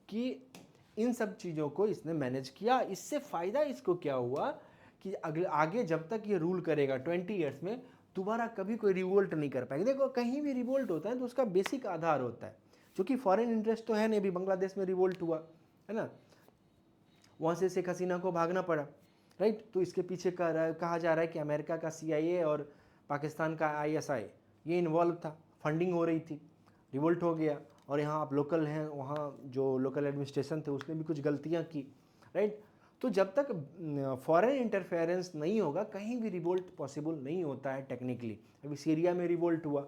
कि इन सब चीज़ों को इसने मैनेज किया। इससे फ़ायदा इसको क्या हुआ कि अगले आगे जब तक ये रूल करेगा 20 ईयर्स में, दोबारा कभी कोई रिवोल्ट नहीं कर पाएगा। देखो कहीं भी रिवोल्ट होता है तो उसका बेसिक आधार होता है, क्योंकि फॉरेन इंटरेस्ट तो है नहीं। अभी बांग्लादेश में रिवोल्ट हुआ, है ना, वहाँ से शेख हसीना को भागना पड़ा, राइट। तो इसके पीछे कहा जा रहा है कि अमेरिका का CIA और पाकिस्तान का ISI ये इन्वॉल्व था, फंडिंग हो रही थी, रिवोल्ट हो गया। और यहाँ आप लोकल हैं, वहाँ जो लोकल एडमिनिस्ट्रेशन थे उसने भी कुछ गलतियाँ की, राइट। तो जब तक फॉरेन इंटरफेरेंस नहीं होगा कहीं भी रिवोल्ट पॉसिबल नहीं होता है टेक्निकली। अभी सीरिया में रिवोल्ट हुआ,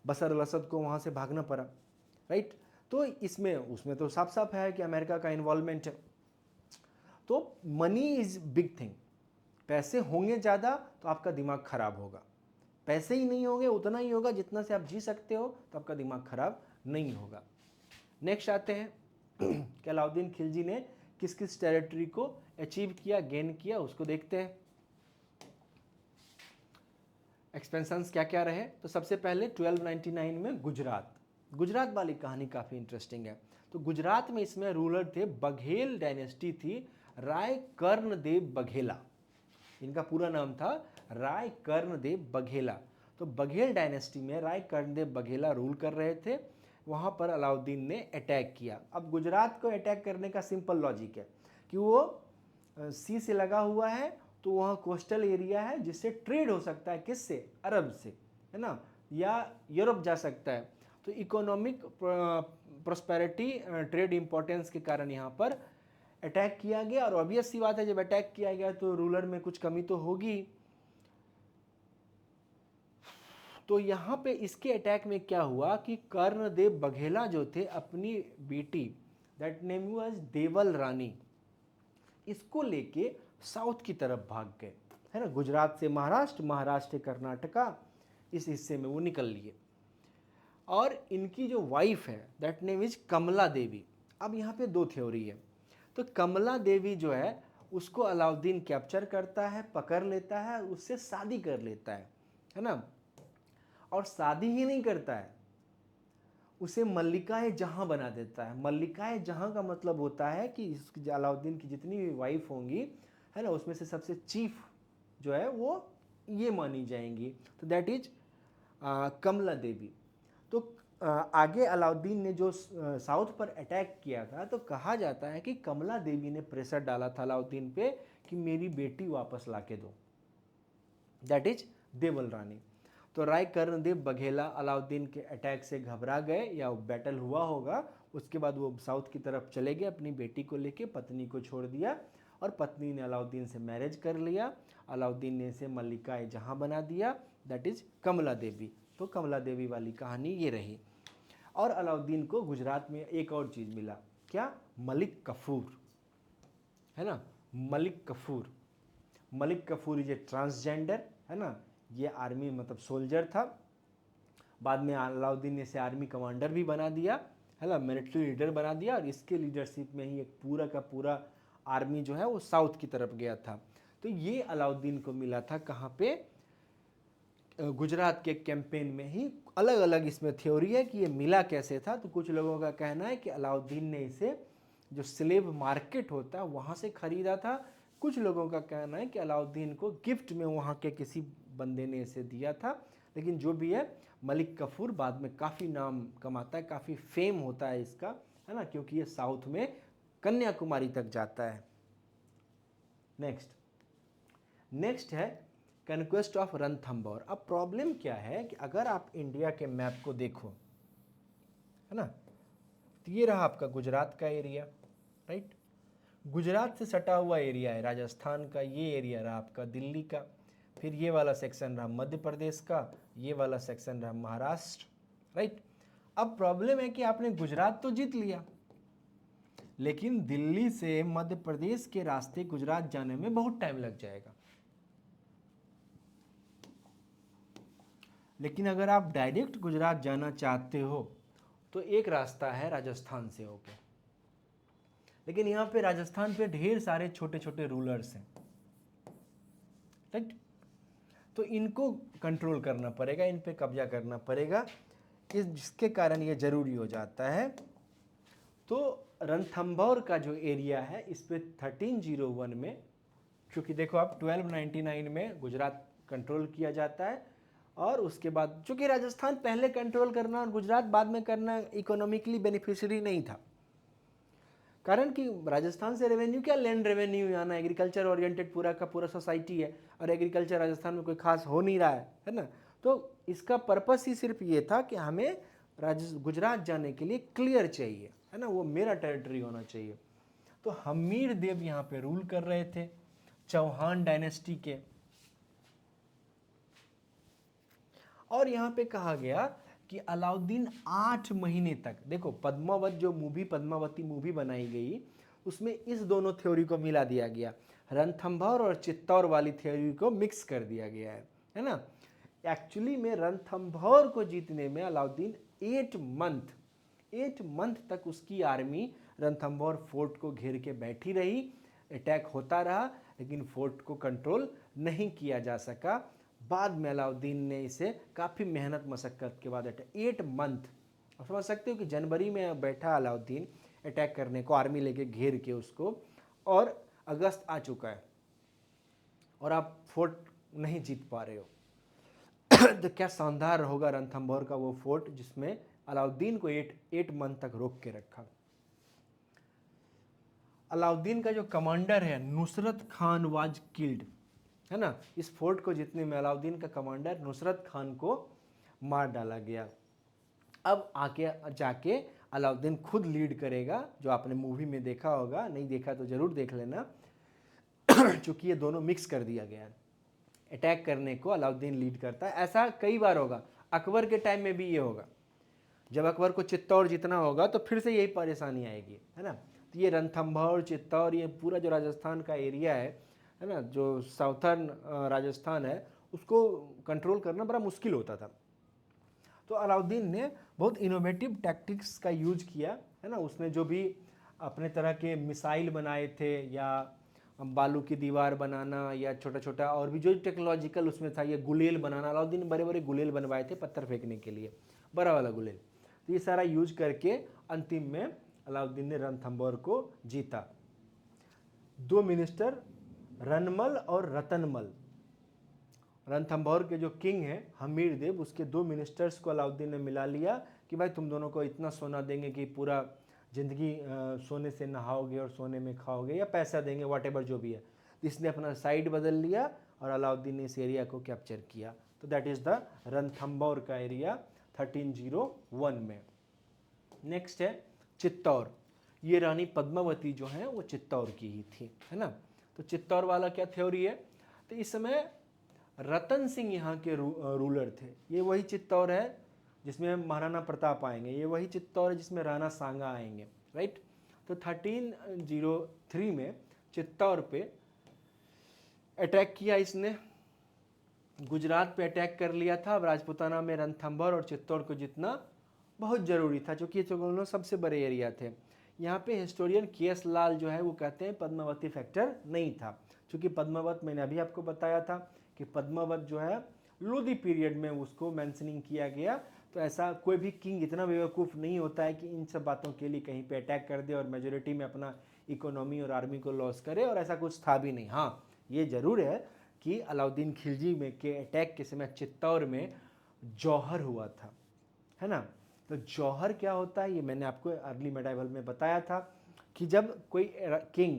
बशर अल असद को वहाँ से भागना पड़ा, राइट। तो इसमें उसमें तो साफ साफ है कि अमेरिका का इन्वॉल्वमेंट है। तो मनी इज बिग थिंग। पैसे होंगे ज़्यादा तो आपका दिमाग खराब होगा, पैसे ही नहीं होंगे उतना ही होगा जितना से आप जी सकते हो, तो आपका दिमाग खराब नहीं होगा। नेक्स्ट आते हैं कि अलाउद्दीन खिलजी ने किस किस टेरिटरी को अचीव किया, गेन किया, उसको देखते हैं। एक्सपेंशंस क्या क्या रहे। तो सबसे पहले 1299 में गुजरात वाली कहानी काफ़ी इंटरेस्टिंग है। तो गुजरात में इसमें रूलर थे, बघेल डायनेस्टी थी, राय कर्णदेव बघेला, इनका पूरा नाम था राय कर्णदेव बघेला। तो बघेल डायनेस्टी में राय कर्णदेव बघेला रूल कर रहे थे। वहाँ पर अलाउद्दीन ने अटैक किया। अब गुजरात को अटैक करने का सिंपल लॉजिक है कि वो सी से लगा हुआ है, तो वहाँ कोस्टल एरिया है जिससे ट्रेड हो सकता है, किससे, अरब से, है ना, या यूरोप जा सकता है। तो इकोनॉमिक प्रोस्पेरिटी, ट्रेड इंपॉर्टेंस के कारण यहाँ पर अटैक किया गया। और ऑब्वियस सी बात है, जब अटैक किया गया तो रूलर में कुछ कमी तो होगी। तो यहाँ पे इसके अटैक में क्या हुआ कि कर्णदेव बघेला जो थे, अपनी बेटी दैट नेम वाज देवल रानी, इसको लेके साउथ की तरफ भाग गए, है ना। गुजरात से महाराष्ट्र, महाराष्ट्र से कर्नाटका, इस हिस्से में वो निकल लिए। और इनकी जो वाइफ है दैट नेम इज कमला देवी। अब यहाँ पे दो थ्योरी है। तो कमला देवी जो है उसको अलाउद्दीन कैप्चर करता है, पकड़ लेता है, उससे शादी कर लेता है ना। और शादी ही नहीं करता है, उसे मल्लिकाए जहां बना देता है। मल्लिकाए जहां का मतलब होता है कि अलाउद्दीन की जितनी भी वाइफ होंगी, है ना, उसमें से सबसे चीफ जो है वो ये मानी जाएंगी। तो दैट इज कमला देवी। तो आगे अलाउद्दीन ने जो साउथ पर अटैक किया था, तो कहा जाता है कि कमला देवी ने प्रेशर डाला था अलाउद्दीन पे कि मेरी बेटी वापस ला के दो, दैट इज देवल रानी। तो राय कर्णदेव बघेला अलाउद्दीन के अटैक से घबरा गए, या बैटल हुआ होगा, उसके बाद वो साउथ की तरफ चले गए, अपनी बेटी को लेके पत्नी को छोड़ दिया, और पत्नी ने अलाउद्दीन से मैरिज कर लिया। अलाउद्दीन ने इसे मल्लिकाए जहां बना दिया, दैट इज कमला देवी। तो कमला देवी वाली कहानी ये रही। और अलाउद्दीन को गुजरात में एक और चीज़ मिला, क्या, मलिक कफूर, है ना। Malik Kafur is a transgender, है ना। ये आर्मी मतलब सोल्जर था। बाद में अलाउद्दीन ने इसे आर्मी कमांडर भी बना दिया, है ना, मिलिट्री लीडर बना दिया। और इसके लीडरशिप में ही एक पूरा का पूरा आर्मी जो है वो साउथ की तरफ गया था। तो ये अलाउद्दीन को मिला था कहाँ पे, गुजरात के कैंपेन में ही। अलग अलग इसमें थ्योरी है कि ये मिला कैसे था। तो कुछ लोगों का कहना है कि अलाउद्दीन ने इसे जो स्लेव मार्केट होता है वहाँ से खरीदा था, कुछ लोगों का कहना है कि अलाउद्दीन को गिफ्ट में वहाँ के किसी बंदे ने इसे दिया था, लेकिन जो भी है मलिक कफूर बाद में काफ़ी नाम कमाता है, काफ़ी फेम होता है इसका, है ना, क्योंकि ये साउथ में कन्याकुमारी तक जाता है। नेक्स्ट है कन्क्वेस्ट ऑफ रणथंभौर। अब प्रॉब्लम क्या है कि अगर आप इंडिया के मैप को देखो, है ना, तो ये रहा आपका गुजरात का एरिया, राइट। गुजरात से सटा हुआ एरिया है राजस्थान का, ये एरिया रहा आपका दिल्ली का, फिर ये वाला सेक्शन रहा मध्य प्रदेश का, ये वाला सेक्शन रहा महाराष्ट्र, राइट। अब प्रॉब्लम है कि आपने गुजरात तो जीत लिया, लेकिन दिल्ली से मध्य प्रदेश के रास्ते गुजरात जाने में बहुत टाइम लग जाएगा। लेकिन अगर आप डायरेक्ट गुजरात जाना चाहते हो तो एक रास्ता है राजस्थान से होके, लेकिन यहाँ पे राजस्थान पे ढेर सारे छोटे छोटे रूलर्स हैं, राइट। तो इनको कंट्रोल करना पड़ेगा, इन पे कब्जा करना पड़ेगा, जिसके कारण ये जरूरी हो जाता है। तो रणथंभौर का जो एरिया है इस पे 1301 में, क्योंकि देखो आप 1299 में गुजरात कंट्रोल किया जाता है, और उसके बाद चूंकि राजस्थान पहले कंट्रोल करना और गुजरात बाद में करना इकोनॉमिकली बेनिफिशियरी नहीं था, कारण कि राजस्थान से रेवेन्यू क्या, लैंड रेवेन्यू आना, एग्रीकल्चर ओरिएंटेड पूरा का पूरा सोसाइटी है, और एग्रीकल्चर राजस्थान में कोई खास हो नहीं रहा है ना। तो इसका पर्पस ही सिर्फ ये था कि हमें गुजरात जाने के लिए क्लियर चाहिए, है ना, वो मेरा टेरिटरी होना चाहिए। तो हमीर देव यहाँ पे रूल कर रहे थे, चौहान डायनेस्टी के। और यहाँ पे कहा गया कि अलाउद्दीन 8 महीने तक, देखो पद्मावत जो मूवी, पद्मावती मूवी बनाई गई, उसमें इस दोनों थ्योरी को मिला दिया गया, रणथंभौर और चित्तौर वाली थ्योरी को मिक्स कर दिया गया है ना। एक्चुअली में रणथंभौर को जीतने में अलाउद्दीन 8 मंथ तक उसकी आर्मी रणथंभौर फोर्ट को घेर के बैठी रही, अटैक होता रहा, लेकिन फोर्ट को कंट्रोल नहीं किया जा सका। बाद में अलाउद्दीन ने इसे काफ़ी मेहनत मशक्क़त के बाद 8 मंथ, आप समझ सकते हो कि जनवरी में बैठा अलाउद्दीन अटैक करने को, आर्मी लेके घेर के उसको, और अगस्त आ चुका है और आप फोर्ट नहीं जीत पा रहे हो। तो क्या शानदार होगा रणथंभौर का वो फोर्ट, जिसमें अलाउद्दीन को 8 मंथ तक रोक के रखा। अलाउद्दीन का जो कमांडर है नुसरत खान वाज किल्ड, है ना। इस फोर्ट को जीतने में अलाउद्दीन का कमांडर नुसरत खान को मार डाला गया। अब आके जाके अलाउद्दीन खुद लीड करेगा, जो आपने मूवी में देखा होगा, नहीं देखा तो जरूर देख लेना। चूंकि ये दोनों मिक्स कर दिया गया है, अटैक करने को अलाउद्दीन लीड करता है। ऐसा कई बार होगा, अकबर के टाइम में भी ये होगा, जब अकबर को चित्तौड़ जीतना होगा तो फिर से यही परेशानी आएगी, है ना। तो ये रणथंभौर, चित्तौड़, ये पूरा जो राजस्थान का एरिया है ना, जो साउथर्न राजस्थान है, उसको कंट्रोल करना बड़ा मुश्किल होता था। तो अलाउद्दीन ने बहुत इनोवेटिव टैक्टिक्स का यूज किया, है ना। उसने जो भी अपने तरह के मिसाइल बनाए थे, या बालू की दीवार बनाना, या छोटा छोटा और भी जो टेक्नोलॉजिकल उसमें था, ये गुलेल बनाना, अलाउद्दीन बड़े बड़े गुलेल बनवाए थे पत्थर फेंकने के लिए, बड़ा वाला गुलेल। तो ये सारा यूज करके अंतिम में अलाउद्दीन ने रणथंभौर को जीता। 2 मिनिस्टर रनमल और रतनमल, रणथंभौर के जो किंग हैं हमीर देव, उसके 2 मिनिस्टर्स को अलाउद्दीन ने मिला लिया कि भाई तुम दोनों को इतना सोना देंगे कि पूरा ज़िंदगी सोने से नहाओगे और सोने में खाओगे, या पैसा देंगे, व्हाटएवर जो भी है। इसने अपना साइड बदल लिया और अलाउद्दीन ने इस एरिया को कैप्चर किया। तो दैट इज़ द रणथंभौर का एरिया 1301 में। नेक्स्ट है चित्तौड़। ये रानी पद्मावती जो है वो चित्तौड़ की ही थी, है ना। तो चित्तौड़ वाला क्या थ्योरी है, तो इस समय रतन सिंह यहाँ के रूलर थे। ये वही चित्तौड़ है जिसमें महाराणा प्रताप आएंगे, ये वही चित्तौड़ है जिसमें राणा सांगा आएंगे, राइट। तो 1303 में चित्तौड़ पे अटैक किया इसने, गुजरात पे अटैक कर लिया था। अब राजपूताना में रणथंभौर और चित्तौड़ को जीतना बहुत ज़रूरी था, क्योंकि ये दोनों सबसे बड़े एरिया थे। यहाँ पे हिस्टोरियन के.एस. लाल जो है वो कहते हैं पद्मावती फैक्टर नहीं था, क्योंकि पद्मावत मैंने अभी आपको बताया था कि पद्मावत जो है लोधी पीरियड में उसको मेंशनिंग किया गया। तो ऐसा कोई भी किंग इतना बेवकूफ़ नहीं होता है कि इन सब बातों के लिए कहीं पे अटैक कर दे और मेजोरिटी में अपना इकोनॉमी और आर्मी को लॉस करे, और ऐसा कुछ था भी नहीं। हाँ, ये ज़रूर है कि अलाउद्दीन खिलजी में के अटैक के समय चित्तौड़ में जौहर हुआ था, है ना। तो जौहर क्या होता है, ये मैंने आपको अर्ली मेडाइवल में बताया था कि जब कोई किंग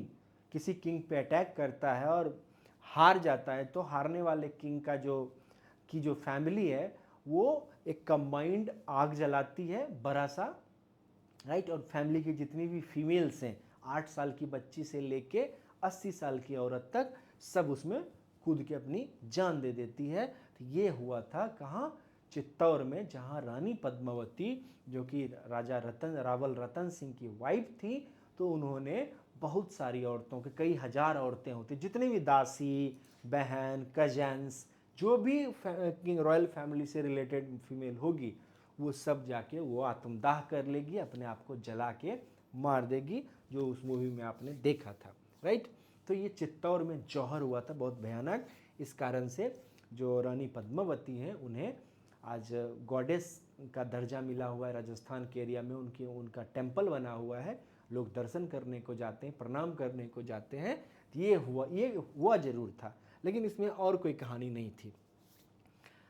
किसी किंग पे अटैक करता है और हार जाता है, तो हारने वाले किंग का जो फैमिली है वो एक कंबाइंड आग जलाती है बड़ा सा, राइट। और फैमिली की जितनी भी फीमेल्स हैं, 8 साल की बच्ची से लेके 80 साल की औरत तक, सब उसमें कूद के अपनी जान दे देती है। तो ये हुआ था कहाँ, चित्तौड़ में, जहाँ रानी पद्मावती जो कि राजा रावल रतन सिंह की वाइफ थी, तो उन्होंने बहुत सारी औरतों के, कई हजार औरतें होती, जितनी भी दासी, बहन, कजन्स, जो भी रॉयल फैमिली से रिलेटेड फीमेल होगी, वो सब जाके वो आत्मदाह कर लेगी, अपने आप को जला के मार देगी, जो उस मूवी में आपने देखा था, राइट। तो ये चित्तौड़ में जौहर हुआ था, बहुत भयानक। इस कारण से जो रानी पद्मावती हैं, उन्हें आज गॉडेस का दर्जा मिला हुआ है। राजस्थान के एरिया में उनका टेम्पल बना हुआ है, लोग दर्शन करने को जाते हैं, प्रणाम करने को जाते हैं। ये हुआ जरूर था, लेकिन इसमें और कोई कहानी नहीं थी।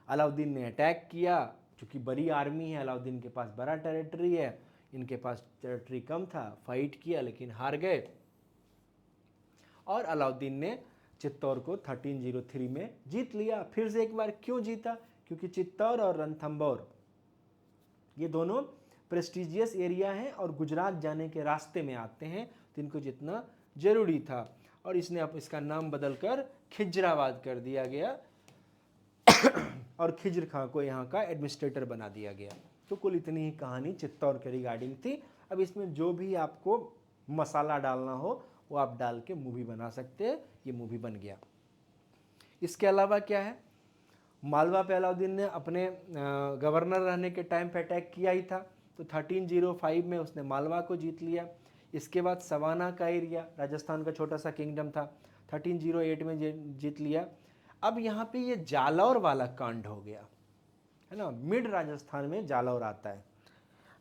अलाउद्दीन ने अटैक किया, चूँकि बड़ी आर्मी है, अलाउद्दीन के पास बड़ा टेरिटरी है, इनके पास टेरिटरी कम था, फाइट किया लेकिन हार गए। और अलाउद्दीन ने चित्तौड़ को 1303 में जीत लिया। फिर से एक बार क्यों जीता, क्योंकि चित्तौड़ और रणथंभौर ये दोनों प्रेस्टिजियस एरिया हैं और गुजरात जाने के रास्ते में आते हैं, तो इनको जितना जरूरी था। और इसका नाम बदलकर खिजराबाद कर दिया गया और खिज्र खां को यहाँ का एडमिनिस्ट्रेटर बना दिया गया। तो कुल इतनी ही कहानी चित्तौड़ के रिगार्डिंग थी। अब इसमें जो भी आपको मसाला डालना हो वो आप डाल के मूवी बना सकते हैं। ये मूवी बन गया। इसके अलावा क्या है, मालवा पे अलाउद्दीन ने अपने गवर्नर रहने के टाइम पे अटैक किया ही था, तो 1305 में उसने मालवा को जीत लिया। इसके बाद सवाना का एरिया, राजस्थान का छोटा सा किंगडम था, 1308 में जीत लिया। अब यहाँ पे ये जालौर वाला कांड हो गया, है ना, मिड राजस्थान में जालौर आता है।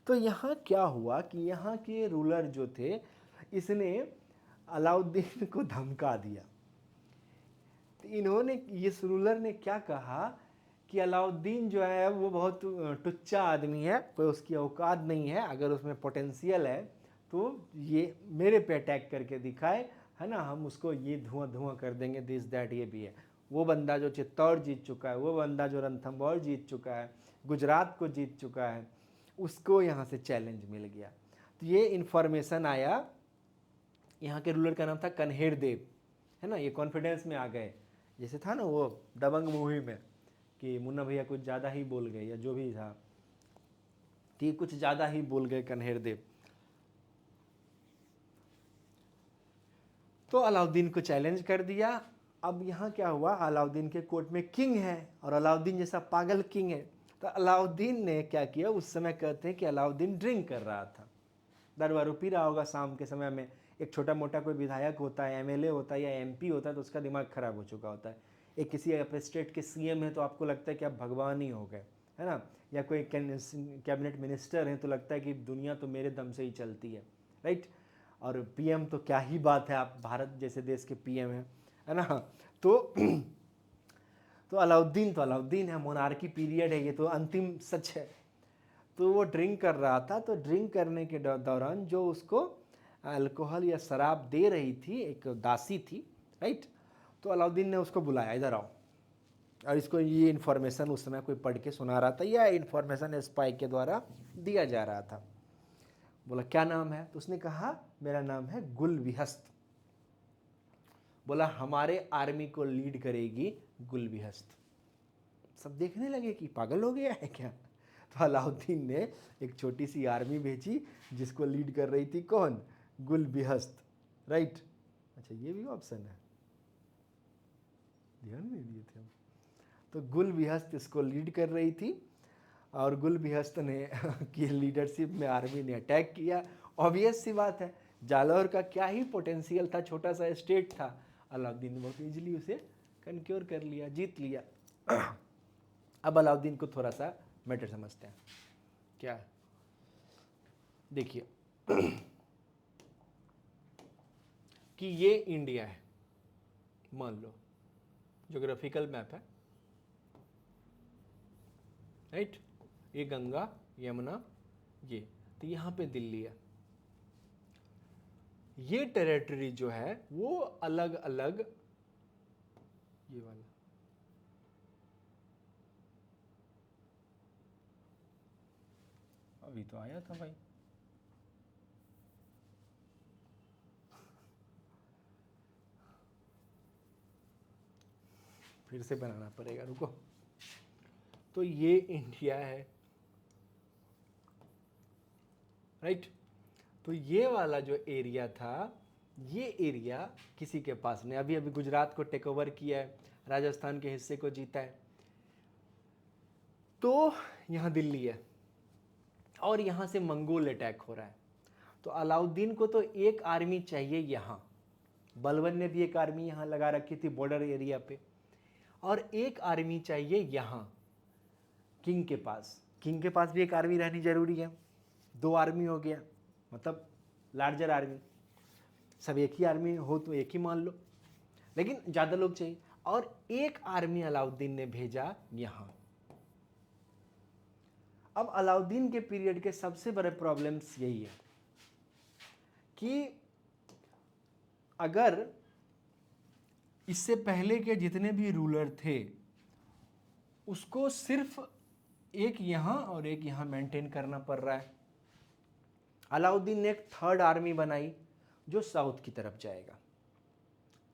तो यहाँ क्या हुआ कि यहाँ के रूलर जो थे, इसने अलाउद्दीन को धमका दिया। तो इन्होंने, इस रूलर ने क्या कहा कि अलाउद्दीन जो है वो बहुत टुच्चा आदमी है, कोई उसकी औकात नहीं है, अगर उसमें पोटेंशियल है तो ये मेरे पे अटैक करके दिखाए, है ना, हम उसको ये धुआं कर देंगे, दिस दैट। ये भी है वो बंदा जो चित्तौड़ जीत चुका है, वो बंदा जो रणथंभौर जीत चुका है, गुजरात को जीत चुका है, उसको यहाँ से चैलेंज मिल गया। तो ये इन्फॉर्मेशन आया, यहाँ के रूलर का नाम था कन्हेर देव, है ना। ये कॉन्फिडेंस में आ गए, जैसे था ना वो दबंग मूवी में कि मुन्ना भैया कुछ ज़्यादा ही बोल गए, या जो भी था, ठीक कुछ ज़्यादा ही बोल गए कन्हेर देव। तो अलाउद्दीन को चैलेंज कर दिया। अब यहाँ क्या हुआ, अलाउद्दीन के कोर्ट में किंग है और अलाउद्दीन जैसा पागल किंग है। तो अलाउद्दीन ने क्या किया, उस समय कहते हैं कि अलाउद्दीन ड्रिंक कर रहा था, दारू पी रहा होगा शाम के समय में। एक छोटा मोटा कोई विधायक होता है, एमएलए होता है या एमपी होता है, तो उसका दिमाग खराब हो चुका होता है। एक किसी अपने स्टेट के सीएम है तो आपको लगता है कि आप भगवान ही हो गए, है ना। या कोई कैबिनेट मिनिस्टर हैं तो लगता है कि दुनिया तो मेरे दम से ही चलती है, राइट। और पीएम तो क्या ही बात है, आप भारत जैसे देश के पीएम हैं, है ना। तो अलाउद्दीन है, मोनार्की पीरियड है, ये तो अंतिम सच है। तो वो ड्रिंक कर रहा था, तो ड्रिंक करने के दौरान जो उसको अल्कोहल या शराब दे रही थी, एक दासी थी, राइट। तो अलाउद्दीन ने उसको बुलाया, इधर आओ। और इसको ये इन्फॉर्मेशन उस समय कोई पढ़ के सुना रहा था, या इन्फॉर्मेशन स्पाई के द्वारा दिया जा रहा था। बोला क्या नाम है, तो उसने कहा मेरा नाम है गुलविहस्त। बोला हमारे आर्मी को लीड करेगी गुलविहस्त। सब देखने लगे कि पागल हो गया है क्या। तो अलाउद्दीन ने एक छोटी सी आर्मी भेजी जिसको लीड कर रही थी कौन, गुलविहस्त, राइट। अच्छा ये भी ऑप्शन है, ध्यान नहीं दिए थे हम। तो गुलविहस्त इसको लीड कर रही थी और गुलविहस्त ने की लीडरशिप में आर्मी ने अटैक किया। ऑब्वियस सी बात है, जालौर का क्या ही पोटेंशियल था, छोटा सा स्टेट था, अलाउद्दीन ने बहुत इजीली उसे कंक्योर कर लिया, जीत लिया। अब अलाउद्दीन को थोड़ा सा मैटर समझते हैं। क्या देखिए, कि ये इंडिया है, मान लो ज्योग्राफिकल मैप है, राइट, ये गंगा यमुना ये, तो यहाँ पे दिल्ली है। ये टेरिटरी जो है वो अलग अलग, ये वाला अभी तो आया था भाई। फिर से बनाना पड़ेगा, रुको। तो ये इंडिया है, राइट। तो ये वाला जो एरिया था, ये एरिया किसी के पास नहीं। अभी अभी गुजरात को टेक ओवर किया है, राजस्थान के हिस्से को जीता है, तो यहाँ दिल्ली है और यहाँ से मंगोल अटैक हो रहा है। तो अलाउद्दीन को तो एक आर्मी चाहिए यहाँ, बलबन ने भी एक आर्मी यहाँ लगा रखी थी बॉर्डर एरिया पे, और एक आर्मी चाहिए यहाँ किंग के पास। किंग के पास भी एक आर्मी रहनी जरूरी है, दो आर्मी हो गया, मतलब लार्जर आर्मी। सब एक ही आर्मी हो तो एक ही मान लो, लेकिन ज़्यादा लोग चाहिए। और एक आर्मी अलाउद्दीन ने भेजा यहाँ। अब अलाउद्दीन के पीरियड के सबसे बड़े प्रॉब्लम्स यही है कि अगर इससे पहले के जितने भी रूलर थे उसको सिर्फ एक यहाँ और एक यहाँ मेंटेन करना पड़ रहा है। अलाउद्दीन ने एक थर्ड आर्मी बनाई जो साउथ की तरफ जाएगा।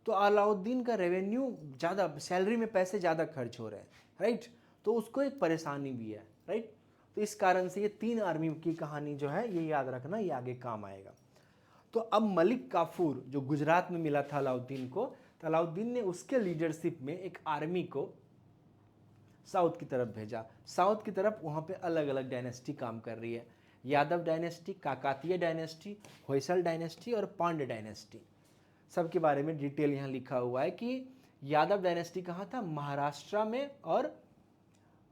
तो अलाउद्दीन का रेवेन्यू ज़्यादा, सैलरी में पैसे ज़्यादा खर्च हो रहे हैं, राइट। तो उसको एक परेशानी भी है, राइट। तो इस कारण से ये तीन आर्मी की कहानी जो है ये याद रखना, ये आगे काम आएगा। तो अब मलिक काफूर जो गुजरात में मिला था अलाउद्दीन को, तो अलाउद्दीन ने उसके लीडरशिप में एक आर्मी को साउथ की तरफ भेजा। साउथ की तरफ वहाँ पे अलग अलग डायनेस्टी काम कर रही है, Yadav dynasty, Kakatiya dynasty, Hoysala dynasty और पांड्य डायनेस्टी। सबके बारे में डिटेल यहाँ लिखा हुआ है कि यादव डायनेस्टी कहाँ था, महाराष्ट्र में और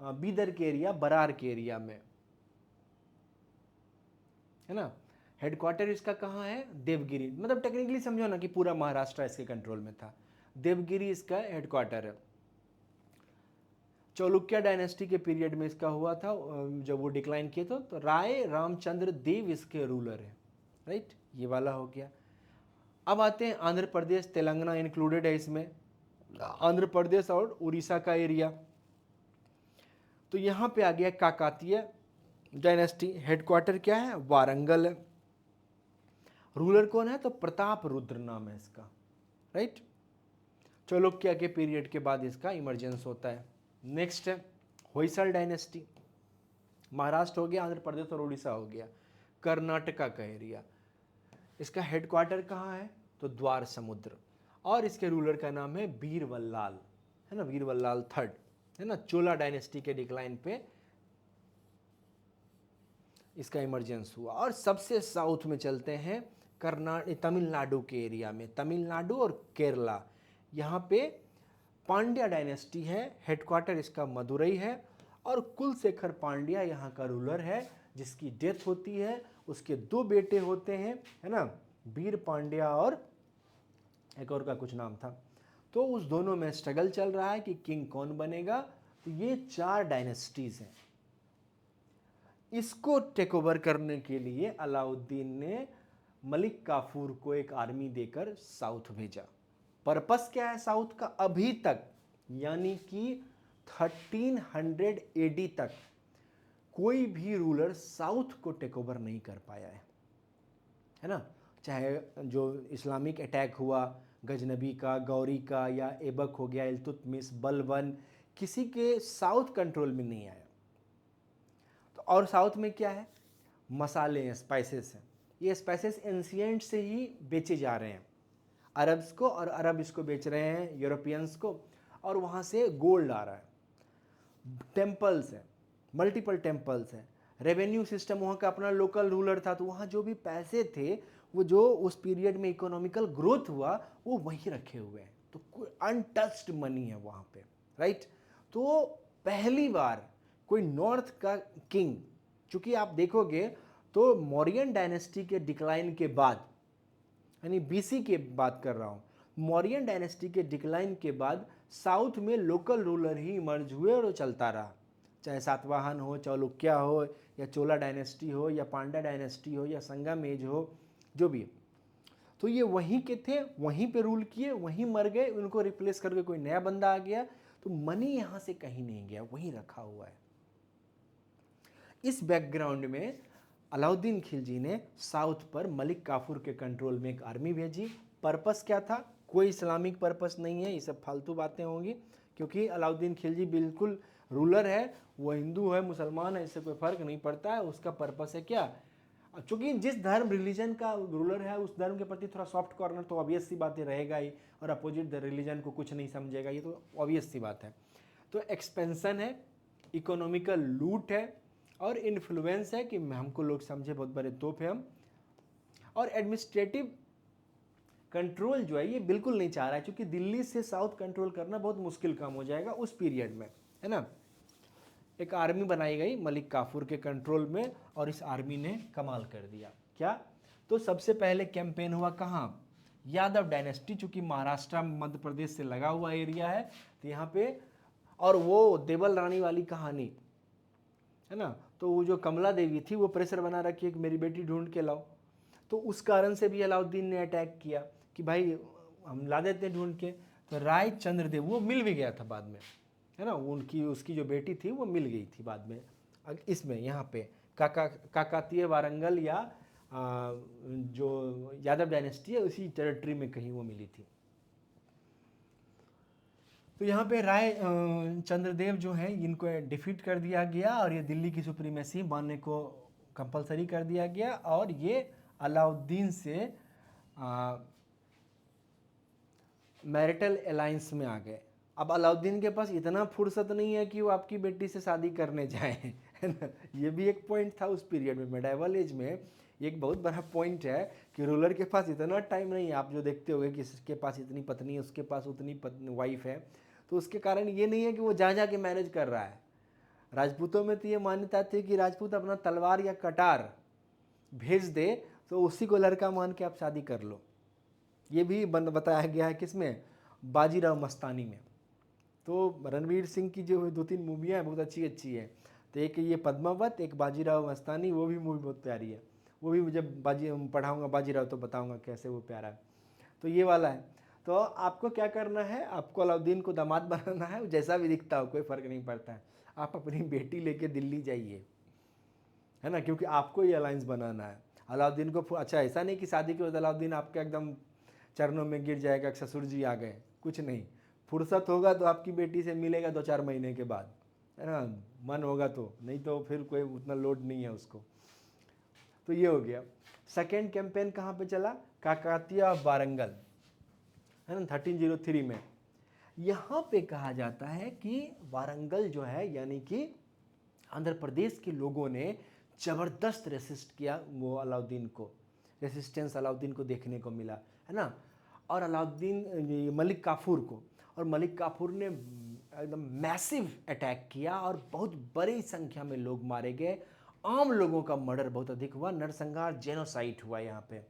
बीदर के एरिया, बरार के एरिया में, है ना। हेडक्वार्टर इसका कहाँ है, देवगिरी। मतलब टेक्निकली समझो ना कि पूरा महाराष्ट्र इसके कंट्रोल में था, देवगिरी इसका हेडक्वार्टर है। चालुक्य डायनेस्टी के पीरियड में इसका हुआ था, जब वो डिक्लाइन किए तो राय रामचंद्र देव इसके रूलर है, राइट। ये वाला हो गया। अब आते हैं आंध्र प्रदेश, तेलंगाना इंक्लूडेड है इसमें, आंध्र प्रदेश और उड़ीसा का एरिया। तो यहाँ पे आ गया काकातीय डायनेस्टी, हेडक्वार्टर क्या है, वारंगल है। रूलर कौन है, तो प्रताप रुद्र नाम है इसका, राइट। चालुक्य के पीरियड के बाद इसका इमरजेंस होता है। नेक्स्ट है होयसल डायनेस्टी, महाराष्ट्र हो गया, आंध्र प्रदेश और उड़ीसा हो गया, कर्नाटका का एरिया। इसका हेडक्वार्टर कहाँ है, तो द्वार समुद्र, और इसके रूलर का नाम है बीरबल्लाल, है ना, बीरबल्लाल थर्ड, है ना। चोला डायनेस्टी के डिक्लाइन पे इसका इमरजेंस हुआ। और सबसे साउथ में चलते हैं, तमिलनाडु के एरिया में, तमिलनाडु और केरला, यहाँ पे पांड्या डायनेस्टी है, हेडक्वार्टर इसका मदुरई है, और कुलशेखर पांड्या यहाँ का रूलर है, जिसकी डेथ होती है। उसके दो बेटे होते हैं, है ना, वीर पांड्या और एक और का कुछ नाम था। तो उस दोनों में स्ट्रगल चल रहा है कि किंग कौन बनेगा। तो ये चार डायनेस्टीज हैं। इसको टेक ओवर करने के लिए अलाउद्दीन ने मलिक काफूर को एक आर्मी देकर साउथ भेजा। पर्पस क्या है साउथ का, अभी तक यानी कि 1300 एडी तक कोई भी रूलर साउथ को टेक ओवर नहीं कर पाया है ना। चाहे जो इस्लामिक अटैक हुआ, गजनबी का, गौरी का, या ऐबक हो गया, इल्तुतमिश, बलबन, किसी के साउथ कंट्रोल में नहीं आया। तो और साउथ में क्या है, मसाले हैं, स्पाइसेस हैं। ये स्पाइसेस एंशिएंट से ही बेचे जा रहे हैं अरब्स को, और अरब इसको बेच रहे हैं यूरोपियंस को, और वहाँ से गोल्ड आ रहा है। टेम्पल्स हैं, मल्टीपल टेम्पल्स हैं। रेवेन्यू सिस्टम वहाँ का अपना लोकल रूलर था, तो वहाँ जो भी पैसे थे वो जो उस पीरियड में इकोनॉमिकल ग्रोथ हुआ वो वहीं रखे हुए हैं। तो कोई अनटच्ड मनी है वहाँ पे, राइट। तो पहली बार कोई नॉर्थ का किंग, चूंकि आप देखोगे तो मौर्यन डायनेस्टी के डिक्लाइन के बाद यानी बीसी की बात कर रहा हूँ। मौर्यन डायनेस्टी के डिक्लाइन के बाद साउथ में लोकल रूलर ही इमर्ज हुए और वो चलता रहा, चाहे सातवाहन हो, चालुक्य हो, या चोला डायनेस्टी हो, या पांड्या डायनेस्टी हो, या संगमेज हो, जो भी। तो ये वहीं के थे, वहीं पे रूल किए, वहीं मर गए, उनको रिप्लेस करके कोई नया बंदा आ गया। तो मनी यहाँ से कहीं नहीं गया, वहीं रखा हुआ है। इस बैकग्राउंड में अलाउद्दीन खिलजी ने साउथ पर मलिक काफूर के कंट्रोल में एक आर्मी भेजी। पर्पस क्या था? कोई इस्लामिक पर्पस नहीं है, ये सब फालतू बातें होंगी, क्योंकि अलाउद्दीन खिलजी बिल्कुल रूलर है, वो हिंदू है मुसलमान है, इससे कोई फर्क नहीं पड़ता है। उसका पर्पस है क्या? चूंकि जिस धर्म रिलीजन का रूलर है उस धर्म के प्रति थोड़ा सॉफ्ट कॉर्नर तो ऑब्वियस सी बात रहेगा ही, और अपोजिट रिलीजन को कुछ नहीं समझेगा, ये तो ऑब्वियस सी बात है। तो एक्सपेंशन है, इकोनॉमिकल लूट है, और इन्फ्लुएंस है कि हमको लोग समझे बहुत बड़े तोप है हम। और एडमिनिस्ट्रेटिव कंट्रोल जो है ये बिल्कुल नहीं चाह रहा है, क्योंकि दिल्ली से साउथ कंट्रोल करना बहुत मुश्किल काम हो जाएगा उस पीरियड में, है ना। एक आर्मी बनाई गई मलिक काफूर के कंट्रोल में, और इस आर्मी ने कमाल कर दिया। क्या? तो सबसे पहले कैंपेन हुआ कहाँ? यादव डायनेस्टी, चूंकि महाराष्ट्र मध्य प्रदेश से लगा हुआ एरिया है, तो यहाँ पे, और वो देवल रानी वाली कहानी है ना, तो वो जो कमला देवी थी वो प्रेशर बना रखी है कि मेरी बेटी ढूंढ के लाओ। तो उस कारण से भी अलाउद्दीन ने अटैक किया कि भाई हम ला देते हैं ढूंढ के। तो राय चंद्रदेव वो मिल भी गया था बाद में, है ना, उनकी उसकी जो बेटी थी वो मिल गई थी बाद में। इसमें यहाँ पे काकातीय वारंगल या जो यादव डायनेस्टी है उसी टेरिटरी में कहीं वो मिली थी। तो यहाँ पे राय चंद्रदेव जो है इनको डिफीट कर दिया गया, और ये दिल्ली की सुप्रीमेसी मानने को कंपलसरी कर दिया गया, और ये अलाउद्दीन से मैरिटल अलायंस में आ गए। अब अलाउद्दीन के पास इतना फुर्सत नहीं है कि वो आपकी बेटी से शादी करने जाए, है ना। ये भी एक पॉइंट था उस पीरियड में, मेडाइवल एज में एक बहुत बड़ा पॉइंट है कि रूलर के पास इतना टाइम नहीं है। आप जो देखते होगे कि इसके पास इतनी पत्नी है, उसके पास उतनी वाइफ है, तो उसके कारण ये नहीं है कि वो जा के मैनेज कर रहा है। राजपूतों में तो ये मान्यता थी कि राजपूत अपना तलवार या कटार भेज दे तो उसी को लड़का मान के आप शादी कर लो। ये भी बताया गया है किसमें? बाजीराव मस्तानी में। तो रणवीर सिंह की जो 2-3 मूवियाँ हैं बहुत अच्छी अच्छी है। तो एक ये पद्मावत, एक बाजीराव मस्तानी, वो भी मूवी बहुत प्यारी है। वो भी मुझे पढ़ाऊँगा बाजीराव तो बताऊँगा कैसे वो प्यारा है। तो ये वाला है। तो आपको क्या करना है? आपको अलाउद्दीन को दामाद बनाना है, जैसा भी दिखता हो कोई फ़र्क नहीं पड़ता है। आप अपनी बेटी लेके दिल्ली जाइए, है ना, क्योंकि आपको ये अलायंस बनाना है। अलाउद्दीन को अच्छा ऐसा नहीं कि शादी के बाद अलाउद्दीन आपके एकदम चरणों में गिर जाएगा, ससुर जी आ गए, कुछ नहीं। फुर्सत होगा तो आपकी बेटी से मिलेगा 2-4 महीने के बाद, है ना, मन होगा तो, नहीं तो फिर कोई उतना लोड नहीं है उसको। तो ये हो गया। सेकेंड कैंपेन कहाँ पे चला? काकातीय ऑफ वारंगल, है ना, 1303 में। यहाँ पे कहा जाता है कि वारंगल जो है, यानी कि आंध्र प्रदेश के लोगों ने ज़बरदस्त रेसिस्ट किया वो अलाउद्दीन को, रेसिस्टेंस अलाउद्दीन को देखने को मिला, है ना। और अलाउद्दीन मलिक काफूर को, और मलिक काफूर ने एकदम मैसिव अटैक किया और बहुत बड़ी संख्या में लोग मारे गए। आम लोगों का मर्डर बहुत अधिक हुआ, नरसंहार, जेनोसाइड हुआ यहाँ पे।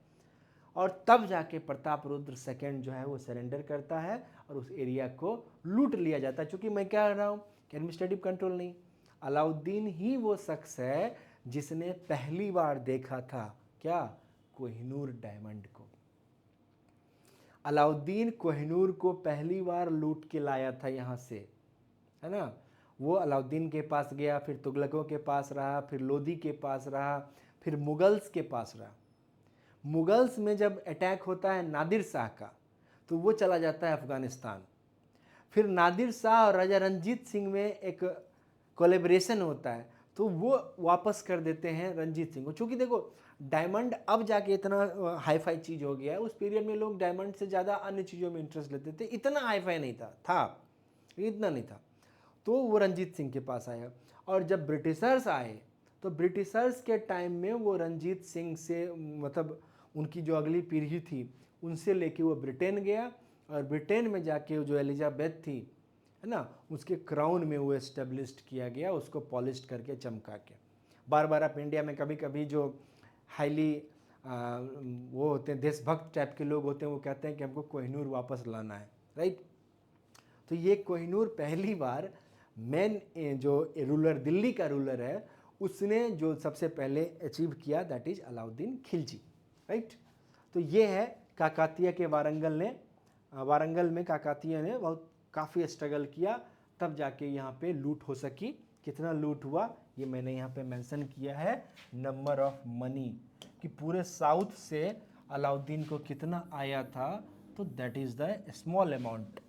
और तब जाके प्रताप रुद्र सेकेंड जो है वो सरेंडर करता है और उस एरिया को लूट लिया जाता है। चूँकि मैं क्या कह रहा हूँ कि एडमिनिस्ट्रेटिव कंट्रोल नहीं, अलाउद्दीन ही वो शख्स है जिसने पहली बार देखा था क्या? कोहिनूर डायमंड को। अलाउद्दीन कोहिनूर को पहली बार लूट के लाया था यहाँ से, है ना। वो अलाउद्दीन के पास गया, फिर तुगलकों के पास रहा, फिर लोदी के पास रहा, फिर मुगल्स के पास रहा। मुगल्स में जब अटैक होता है नादिर शाह का, तो वो चला जाता है अफ़गानिस्तान। फिर नादिर शाह और राजा रंजीत सिंह में एक कोलेब्रेशन होता है, तो वो वापस कर देते हैं रंजीत सिंह को। चूँकि देखो डायमंड अब जाके इतना हाई फाई चीज़ हो गया है, उस पीरियड में लोग डायमंड से ज़्यादा अन्य चीज़ों में इंटरेस्ट लेते थे, इतना हाई फाई नहीं था इतना नहीं था। तो वो रंजीत सिंह के पास आया, और जब ब्रिटिशर्स आए तो ब्रिटिशर्स के टाइम में वो रंजीत सिंह से, मतलब उनकी जो अगली पीढ़ी थी उनसे लेके वो ब्रिटेन गया, और ब्रिटेन में जाके जो एलिजाबेथ थी, है ना, उसके क्राउन में वो एस्टेब्लिश्ड किया गया, उसको पॉलिश करके चमका के। बार बार आप इंडिया में कभी कभी जो हाईली वो होते हैं देशभक्त टाइप के लोग होते हैं, वो कहते हैं कि हमको कोहिनूर वापस लाना है, राइट। तो ये कोहिनूर पहली बार मेन जो रूलर दिल्ली का रूलर है उसने जो सबसे पहले अचीव किया, that is Alauddin Khilji, right. तो ये है काकातीय के वारंगल में काकातीय ने बहुत काफ़ी स्ट्रगल किया, तब जाके यहाँ पे लूट हो सकी। कितना लूट हुआ ये मैंने यहाँ पे मेंशन किया है, नंबर ऑफ मनी, कि पूरे साउथ से अलाउद्दीन को कितना आया था, तो that is the small amount,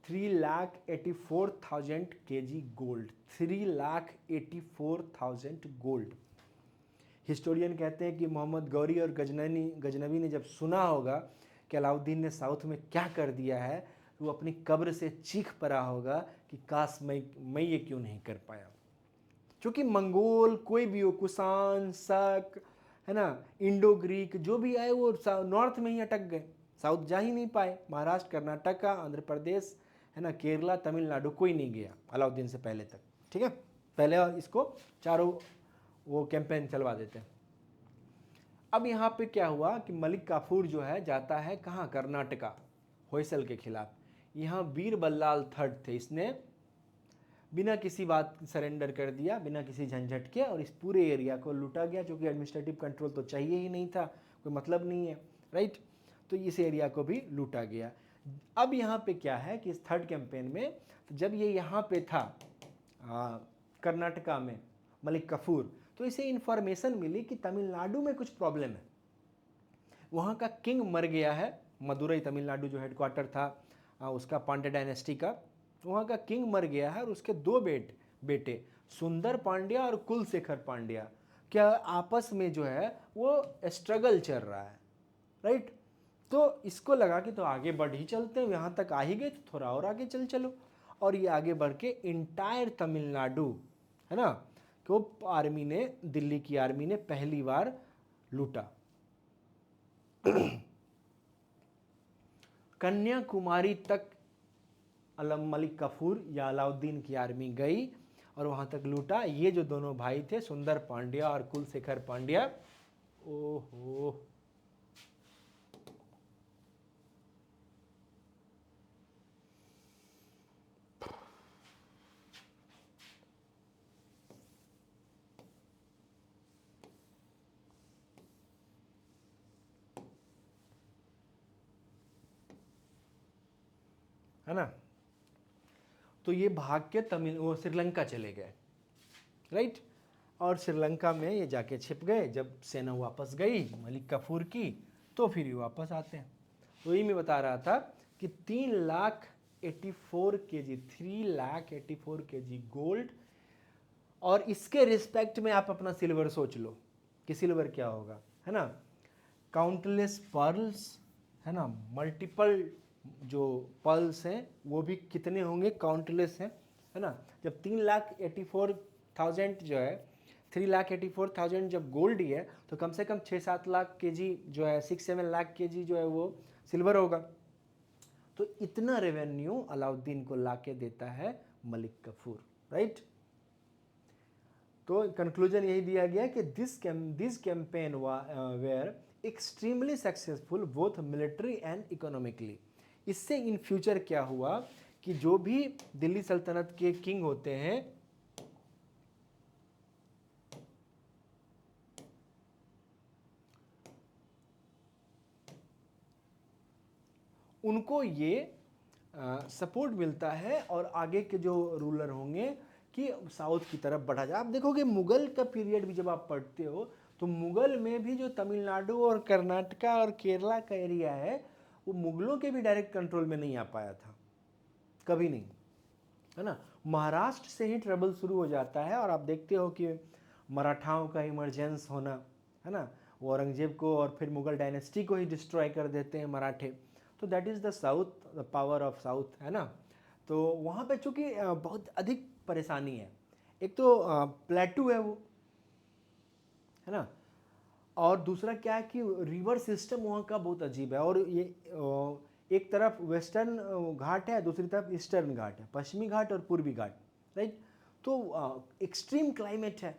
3,84,000 kg gold, 3,84,000 gold. Historian कहते हैं कि मोहम्मद गौरी और गजनवी ने जब सुना होगा कि अलाउद्दीन ने साउथ में क्या कर दिया है, तो वो अपनी कब्र से चीख पड़ा होगा कि काश मैं ये क्यों नहीं कर पाया। क्योंकि मंगोल कोई भी हो, कुषाण, शक, है ना, इंडो ग्रीक जो भी आए वो नॉर्थ में ही अटक गए, साउथ जा ही नहीं पाए। महाराष्ट्र, कर्नाटका, आंध्र प्रदेश, है ना, केरला, तमिलनाडु कोई नहीं गया अलाउद्दीन से पहले तक, ठीक है। पहले इसको चारों वो कैंपेन चलवा देते हैं। अब यहाँ पे क्या हुआ कि मलिक काफूर जो है जाता है कहाँ, कर्नाटका, होयसल के खिलाफ। यहाँ वीर बल्लाल थर्ड थे, इसने बिना किसी बात सरेंडर कर दिया, बिना किसी झंझट के, और इस पूरे एरिया को लूटा गया, क्योंकि एडमिनिस्ट्रेटिव कंट्रोल तो चाहिए ही नहीं था, कोई मतलब नहीं है, राइट। तो इस एरिया को भी लूटा गया। अब यहाँ पे क्या है कि इस थर्ड कैंपेन में, तो जब ये यहाँ पे था कर्नाटका में मलिक काफूर, तो इसे इंफॉर्मेशन मिली कि तमिलनाडु में कुछ प्रॉब्लम है, वहाँ का किंग मर गया है। मदुरई तमिलनाडु जो हेडक्वार्टर था उसका, पांड्या डायनेस्टी का, वहाँ का किंग मर गया है, और उसके दो बेटे सुंदर पांड्या और कुलशेखर पांड्या, क्या आपस में जो है वो स्ट्रगल चल रहा है, राइट। तो इसको लगा कि तो आगे बढ़ ही चलते हैं, यहाँ तक आ ही गए तो थोड़ा और आगे चलो, और ये आगे बढ़ के इंटायर तमिलनाडु, है ना, तो आर्मी ने, दिल्ली की आर्मी ने पहली बार लूटा। कन्याकुमारी तक मलिक काफूर या अलाउद्दीन की आर्मी गई और वहां तक लूटा। ये जो दोनों भाई थे, सुंदर पांड्या और कुलशेखर पांड्या, ओहो, है ना। तो ये भाग के वो श्रीलंका चले गए, राइट। और श्रीलंका में ये जाके छिप गए। जब सेना वापस गई मलिक काफूर की, तो फिर ये वापस आते हैं। तो यही मैं बता रहा था कि 3,84,000 kg, 3,84,000 kg गोल्ड, और इसके रिस्पेक्ट में आप अपना सिल्वर सोच लो कि सिल्वर क्या होगा, है ना। काउंटलेस पर्ल्स, है ना, मल्टीपल जो पर्ल्स हैं वो भी कितने होंगे, काउंटलेस हैं, है ना। जब 3,84,000 जो है, 3,84,000 जब गोल्ड ही है, तो कम से कम 6-7 लाख केजी जो है, 6-7 लाख केजी जो है वो सिल्वर होगा। तो इतना रेवेन्यू अलाउद्दीन को लाके देता है मलिक काफूर, राइट। तो कंक्लूजन यही दिया गया कि this campaign were extremely successful both military and economically. इससे इन फ्यूचर क्या हुआ कि जो भी दिल्ली सल्तनत के किंग होते हैं, उनको ये सपोर्ट मिलता है, और आगे के जो रूलर होंगे कि साउथ की तरफ बढ़ा जाए। आप देखोगे मुगल का पीरियड भी जब आप पढ़ते हो, तो मुगल में भी जो तमिलनाडु और कर्नाटका और केरला का एरिया है, वो मुगलों के भी डायरेक्ट कंट्रोल में नहीं आ पाया था, कभी नहीं, है ना। महाराष्ट्र से ही ट्रबल शुरू हो जाता है, और आप देखते हो कि मराठाओं का इमरजेंस होना, है ना, वो औरंगजेब को और फिर मुगल डायनेस्टी को ही डिस्ट्रॉय कर देते हैं मराठे। तो that is the south, the power of south, है ना। तो वहाँ पे चूँकि बहुत अधिक परेशानी है, एक तो प्लेटू है वो, है ना, और दूसरा क्या है कि रिवर सिस्टम वहाँ का बहुत अजीब है, और ये एक तरफ वेस्टर्न घाट है, दूसरी तरफ ईस्टर्न घाट है, पश्चिमी घाट और पूर्वी घाट, राइट। तो एक्सट्रीम क्लाइमेट है,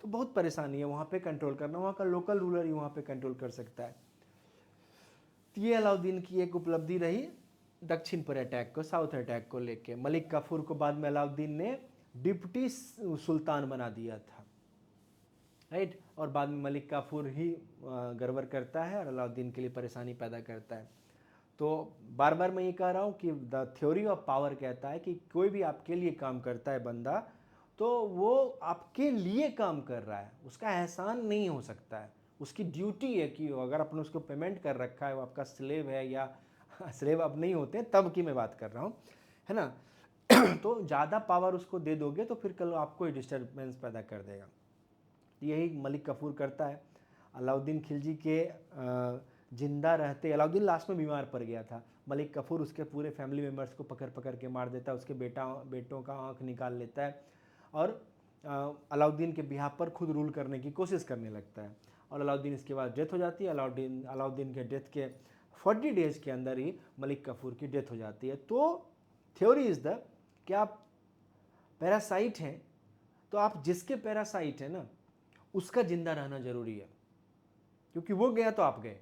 तो बहुत परेशानी है वहाँ पे कंट्रोल करना, वहाँ का लोकल रूलर ही वहाँ पे कंट्रोल कर सकता है। तो ये अलाउद्दीन की एक उपलब्धि रही दक्षिण पर अटैक को, साउथ अटैक को लेके। मलिक काफूर को बाद में अलाउद्दीन ने डिप्टी सुल्तान बना दिया था, राइट। और बाद में मलिक काफूर ही गड़बड़ करता है और अलाउद्दीन के लिए परेशानी पैदा करता है। तो बार बार मैं ये कह रहा हूँ कि द थ्योरी ऑफ पावर कहता है कि कोई भी आपके लिए काम करता है बंदा, तो वो आपके लिए काम कर रहा है, उसका एहसान नहीं हो सकता है, उसकी ड्यूटी है कि अगर आपने उसको पेमेंट कर रखा है, वो आपका स्लेव है, या स्लेव अब नहीं होते तब की मैं बात कर रहा हूँ, है ना। तो ज़्यादा पावर उसको दे दोगे तो फिर कल आपको ही डिस्टर्बेंस पैदा कर देगा। यही मलिक काफूर करता है। अलाउद्दीन खिलजी के जिंदा रहते, अलाउद्दीन लास्ट में बीमार पड़ गया था, मलिक काफूर उसके पूरे फैमिली मेम्बर्स को पकड़ पकड़ के मार देता है, उसके बेटों का आँख निकाल लेता है और अलाउद्दीन के बिहाफ पर खुद रूल करने की कोशिश करने लगता है। और अलाउद्दीन इसके बाद डेथ हो जाती है। अलाउद्दीन के डेथ के 40 डेज के अंदर ही मलिक काफूर की डेथ हो जाती है। तो थ्योरी इज़ द कि आप पैरासाइट हैं, तो आप जिसके पैरासाइट हैं ना उसका जिंदा रहना जरूरी है, क्योंकि वो गया तो आप गए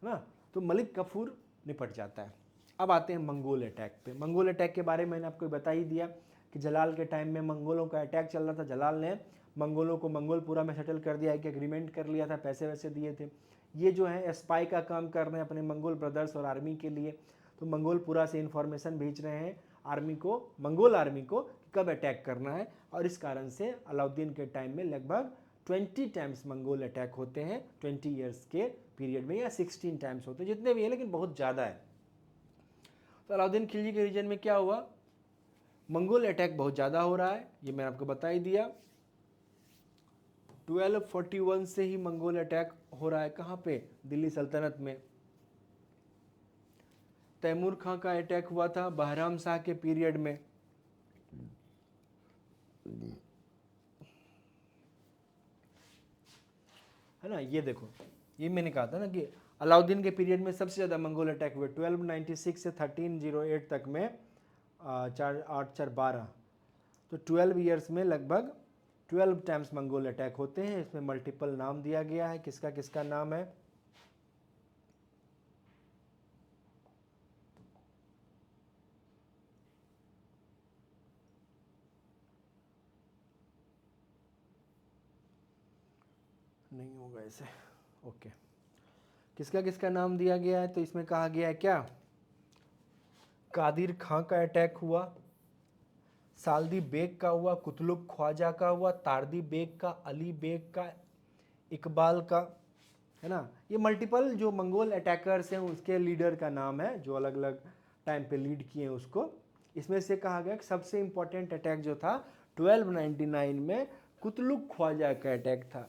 ना। तो मलिक काफूर निपट जाता है। अब आते हैं मंगोल अटैक पे। मंगोल अटैक के बारे में मैंने आपको बता ही दिया कि जलाल के टाइम में मंगोलों का अटैक चल रहा था। जलाल ने मंगोलों को मंगोलपुरा में सेटल कर दिया, एक एग्रीमेंट कर लिया था, पैसे वैसे दिए थे। ये जो है स्पाई का काम कर रहे हैं अपने मंगोल ब्रदर्स और आर्मी के लिए। तो मंगोलपुरा से इन्फॉर्मेशन भेज रहे हैं आर्मी को, मंगोल आर्मी को, कब अटैक करना है। और इस कारण से अलाउद्दीन के टाइम में लगभग 20 टाइम्स मंगोल अटैक होते हैं 20 ईयर्स के पीरियड में, या 16 टाइम्स होते हैं, जितने भी है, लेकिन बहुत ज़्यादा है। तो अलाउद्दीन खिलजी के रीजन में क्या हुआ, मंगोल अटैक बहुत ज़्यादा हो रहा है, ये मैंने आपको बता ही दिया। 1241 से ही मंगोल अटैक हो रहा है, कहाँ पे, दिल्ली सल्तनत में। तैमूर खां का अटैक हुआ था बहराम शाह के पीरियड में, है ना। ये देखो, ये मैंने कहा था ना कि अलाउद्दीन के पीरियड में सबसे ज़्यादा मंगोल अटैक हुए 1296 से 1308 तक में, 4 8 4 12, तो 12 ईयर्स में लगभग 12 टाइम्स मंगोल अटैक होते हैं। इसमें मल्टीपल नाम दिया गया है, किसका किसका नाम है। नहीं होगा ऐसे, ओके। किसका किसका नाम दिया गया है, तो इसमें कहा गया है क्या, कादिर खां का अटैक हुआ, सालदी बेग का हुआ, कुतलुक ख्वाजा का हुआ, तारदी बेग का, अली बेग का, इकबाल का, है ना। ये मल्टीपल जो मंगोल अटैकर्स हैं उसके लीडर का नाम है, जो अलग अलग टाइम पे लीड किए हैं उसको। इसमें से कहा गया कि सबसे इंपॉर्टेंट अटैक जो था 1299 में कुतलुक ख्वाजा का अटैक था।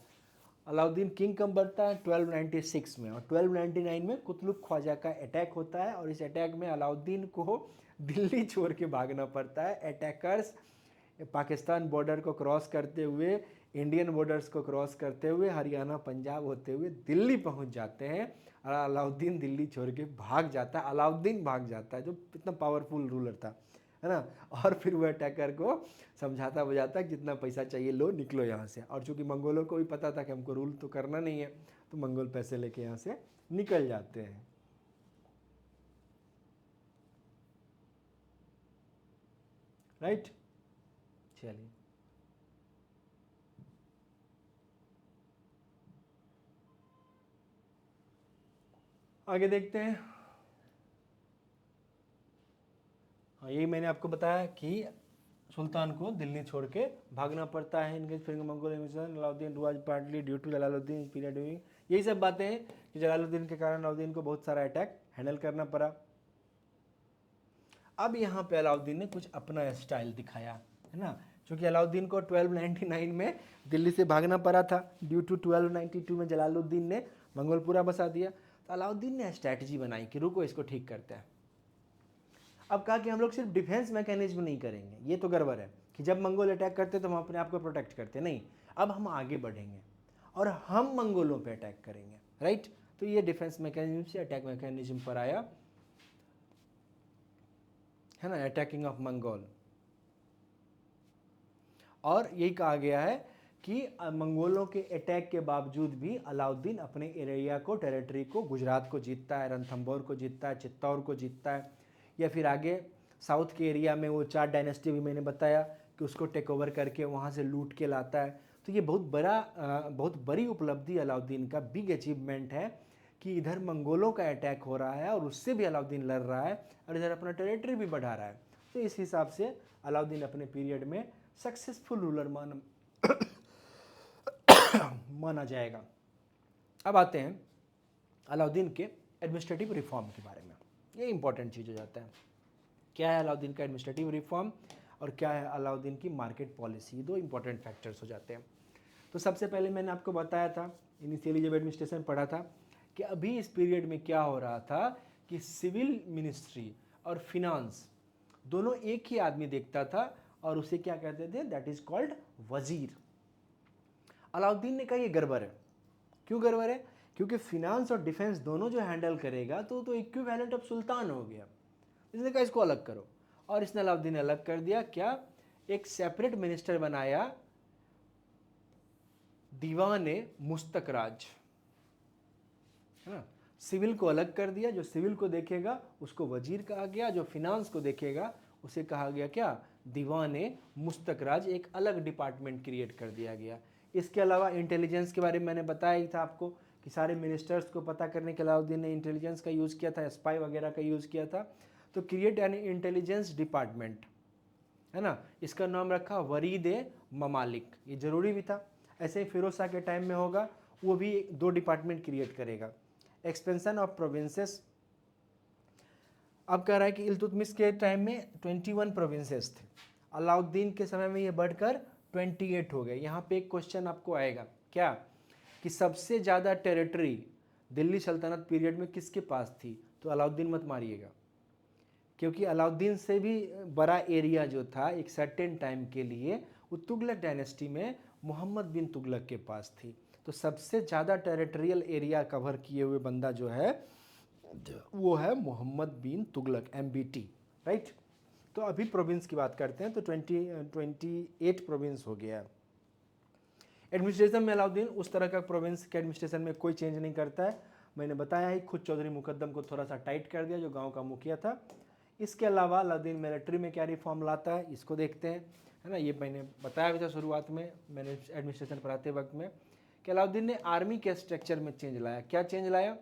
अलाउद्दीन किंग कब बनता है, 1296 में, और 1299 में कुतलुक ख्वाजा का अटैक होता है। और इस अटैक में अलाउद्दीन को दिल्ली छोड़ के भागना पड़ता है। अटैकर्स पाकिस्तान बॉर्डर को क्रॉस करते हुए, इंडियन बॉर्डर्स को क्रॉस करते हुए, हरियाणा पंजाब होते हुए दिल्ली पहुंच जाते हैं, और अलाउद्दीन दिल्ली छोड़ के भाग जाता है। अलाउद्दीन भाग जाता है, जो इतना पावरफुल रूलर था, है ना। और फिर वह अटैकर को समझाता बुझाता कि जितना पैसा चाहिए लो, निकलो यहाँ से। और चूंकि मंगोलों को भी पता था कि हमको रूल तो करना नहीं है, तो मंगोल पैसे लेके यहाँ से निकल जाते हैं। राइट, चलिए आगे देखते हैं। हाँ, यही मैंने आपको बताया कि सुल्तान को दिल्ली छोड़ के भागना पड़ता है। इनके फिर Mongol invasion, Alauddin was partly due to Jalaluddin period, यही सब बातें हैं कि जलालुद्दीन के कारण अलाउद्दीन को बहुत सारा अटैक हैंडल करना पड़ा। अब यहाँ पे अलाउद्दीन ने कुछ अपना स्टाइल दिखाया, है ना। क्योंकि अलाउद्दीन को 1299 में दिल्ली से भागना पड़ा था, ड्यू टू 1292 में जलालुद्दीन ने मंगोलपुरा बसा दिया। तो अलाउद्दीन ने स्ट्रैटेजी बनाई कि रुको इसको ठीक करते हैं। अब कहा कि हम लोग सिर्फ डिफेंस मैकेनिज्म नहीं करेंगे, ये तो गड़बड़ है कि जब मंगोल अटैक करते तो हम अपने आप को प्रोटेक्ट करते, नहीं, अब हम आगे बढ़ेंगे और हम मंगोलों पे अटैक करेंगे, राइट। तो ये डिफेंस मैकेनिज्म से अटैक मैकेनिज्म पर आया, है ना, अटैकिंग ऑफ मंगोल। और यही कहा गया है कि मंगोलों के अटैक के बावजूद भी अलाउद्दीन अपने एरिया को, टेरिटरी को, गुजरात को जीतता है, रणथंभौर को जीतता है, चित्तौड़ को जीतता है, या फिर आगे साउथ के एरिया में वो 4 डायनेस्टी भी मैंने बताया कि उसको टेक ओवर करके वहाँ से लूट के लाता है। तो ये बहुत बड़ी उपलब्धि अलाउद्दीन का, बिग अचीवमेंट है कि इधर मंगोलों का अटैक हो रहा है और उससे भी अलाउद्दीन लड़ रहा है और इधर अपना टेरिटरी भी बढ़ा रहा है। तो इस हिसाब से अलाउद्दीन अपने पीरियड में सक्सेसफुल रूलर माना जाएगा। अब आते हैं अलाउद्दीन के एडमिनिस्ट्रेटिव रिफॉर्म के बारे में। ये इंपॉर्टेंट चीज़ हो जाता है, क्या है अलाउद्दीन का एडमिनिस्ट्रेटिव रिफॉर्म और क्या है अलाउद्दीन की मार्केट पॉलिसी, दो इंपॉर्टेंट फैक्टर्स हो जाते हैं। तो सबसे पहले मैंने आपको बताया था इनिशियली जब एडमिनिस्ट्रेशन पढ़ा था कि अभी इस पीरियड में क्या हो रहा था कि सिविल मिनिस्ट्री और फिनांस दोनों एक ही आदमी देखता था और उसे क्या कहते थे, दैट इज कॉल्ड वजीर। अलाउद्दीन ने कहा ये गड़बड़ है। क्यों गड़बड़ है? क्योंकि फिनांस और डिफेंस दोनों जो हैंडल करेगा तो इक्विवेलेंट ऑफ सुल्तान हो गया। इसने कहा इसको अलग करो और इसने अलाउद्दीन ने अलग कर दिया। क्या? एक सेपरेट मिनिस्टर बनाया, दीवाने मुस्तकराज, है ना। सिविल को अलग कर दिया, जो सिविल को देखेगा उसको वजीर कहा गया, जो फिनांस को देखेगा उसे कहा गया क्या, दीवाने मुस्तकराज। एक अलग डिपार्टमेंट क्रिएट कर दिया गया। इसके अलावा इंटेलिजेंस के बारे में मैंने बताया ही था आपको कि सारे मिनिस्टर्स को पता करने के अलाउद्दीन ने इंटेलिजेंस का यूज़ किया था, स्पाई वगैरह का यूज़ किया था। तो क्रिएट यानी इंटेलिजेंस डिपार्टमेंट, है ना। इसका नाम रखा वरीद ममालिक, ये जरूरी भी था। ऐसे ही फिरोज शाह के टाइम में होगा, वो भी 2 डिपार्टमेंट क्रिएट करेगा। एक्सपेंशन ऑफ प्रोविंसेस, अब कह रहा है कि इल्तुतमिश के टाइम में 21 प्रोविंसेस थे, अलाउद्दीन के समय में ये बढ़कर 28 हो गए। यहाँ पे एक क्वेश्चन आपको आएगा, क्या कि सबसे ज़्यादा टेरिटरी दिल्ली सल्तनत पीरियड में किसके पास थी? तो अलाउद्दीन मत मारिएगा, क्योंकि अलाउद्दीन से भी बड़ा एरिया जो था एक सर्टेन टाइम के लिए वो तुगलक डायनेस्टी में मोहम्मद बिन तुगलक के पास थी। तो सबसे ज़्यादा टेरिटोरियल एरिया कवर किए हुए बंदा जो है वो है मोहम्मद बिन तुगलक, MBT, राइट। तो अभी प्रोविंस की बात करते हैं तो 28 प्रोविंस हो गया। एडमिनिस्ट्रेशन में अलाउद्दीन उस तरह का प्रोविंस के एडमिनिस्ट्रेशन में कोई चेंज नहीं करता है। मैंने बताया ही, खुद चौधरी मुकद्दम को थोड़ा सा टाइट कर दिया जो गांव का मुखिया था। इसके अलावा अलाउद्दीन मिलिट्री में क्या रिफॉर्म लाता है इसको देखते हैं, है ना। ये मैंने बताया भी था शुरुआत में, मैंने एडमिनिस्ट्रेशन पढ़ाते वक्त में, कि अलाउद्दीन ने आर्मी के स्ट्रक्चर में चेंज लाया। क्या चेंज लाया?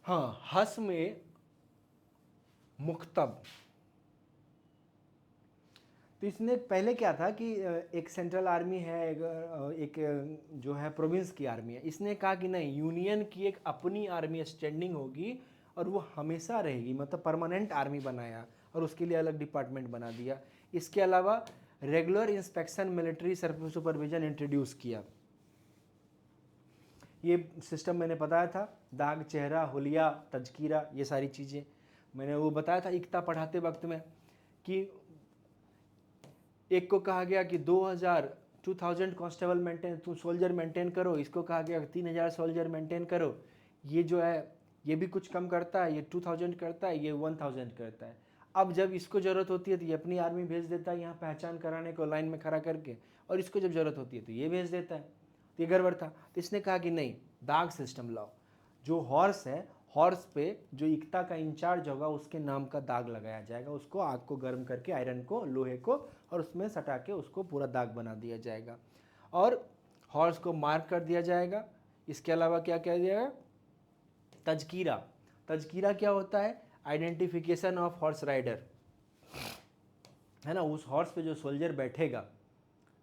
हाँ, हस्म मुख्तब। तो इसने पहले क्या था कि एक सेंट्रल आर्मी है, एक जो है प्रोविंस की आर्मी है। इसने कहा कि नहीं, यूनियन की एक अपनी आर्मी स्टैंडिंग होगी और वो हमेशा रहेगी, मतलब परमानेंट आर्मी बनाया और उसके लिए अलग डिपार्टमेंट बना दिया। इसके अलावा regular inspection military supervision introduce किया। ये सिस्टम मैंने बताया था, दाग, चेहरा, हुलिया, तजकीरा, ये सारी चीज़ें मैंने वो बताया था इक्ता पढ़ाते वक्त में कि एक को कहा गया कि 2000 कांस्टेबल मेंटेन, तुम सोल्जर मेंटेन करो। इसको कहा गया 3000 सोल्जर मेंटेन करो। ये जो है ये भी कुछ कम करता है, ये 2000 करता है, ये 1000 करता है। अब जब इसको ज़रूरत होती है तो ये अपनी आर्मी भेज देता है यहाँ पहचान कराने को लाइन में खड़ा करके, और इसको जब ज़रूरत होती है तो ये भेज देता है। तो ये गड़बड़ था। तो इसने कहा कि नहीं, दाग सिस्टम लाओ। जो हॉर्स है, हॉर्स पे जो इक्ता का इंचार्ज होगा उसके नाम का दाग लगाया जाएगा। उसको आग को गर्म करके, आयरन को, लोहे को, और उसमें सटा के उसको पूरा दाग बना दिया जाएगा और हॉर्स को मार्क कर दिया जाएगा। इसके अलावा क्या किया जाएगा? तजकीरा। तजकीरा क्या होता है? आइडेंटिफिकेशन ऑफ हॉर्स राइडर, है ना। उस हॉर्स पे जो सोल्जर बैठेगा,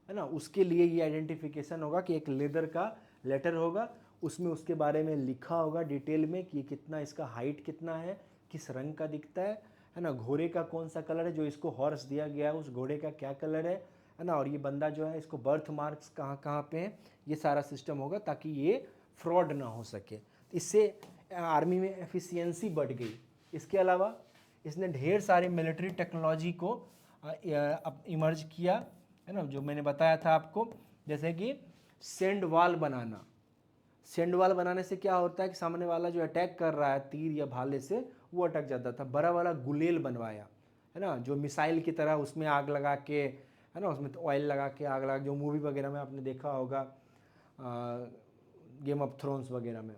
है ना, उसके लिए ये आइडेंटिफिकेशन होगा कि एक लेदर का लेटर होगा, उसमें उसके बारे में लिखा होगा डिटेल में कि कितना, इसका हाइट कितना है, किस रंग का दिखता है ना, घोड़े का कौन सा कलर है, जो इसको हॉर्स दिया गया है उस घोड़े का क्या कलर है ना, और ये बंदा जो है इसको बर्थ मार्क्स कहाँ कहाँ पे हैं, ये सारा सिस्टम होगा ताकि ये फ्रॉड ना हो सके। इससे आर्मी में एफिशिएंसी बढ़ गई। इसके अलावा इसने ढेर सारे मिलिट्री टेक्नोलॉजी को इमर्ज किया, है ना, जो मैंने बताया था आपको, जैसे कि सेंड वाल बनाना। सेंडवाल बनाने से क्या होता है कि सामने वाला जो अटैक कर रहा है तीर या भाले से वो अटक जाता था। बड़ा वाला गुलेल बनवाया, है ना, जो मिसाइल की तरह उसमें आग लगा के, है ना, उसमें ऑयल लगा के आग लगा, जो मूवी वगैरह में आपने देखा होगा गेम ऑफ थ्रोन्स वगैरह में।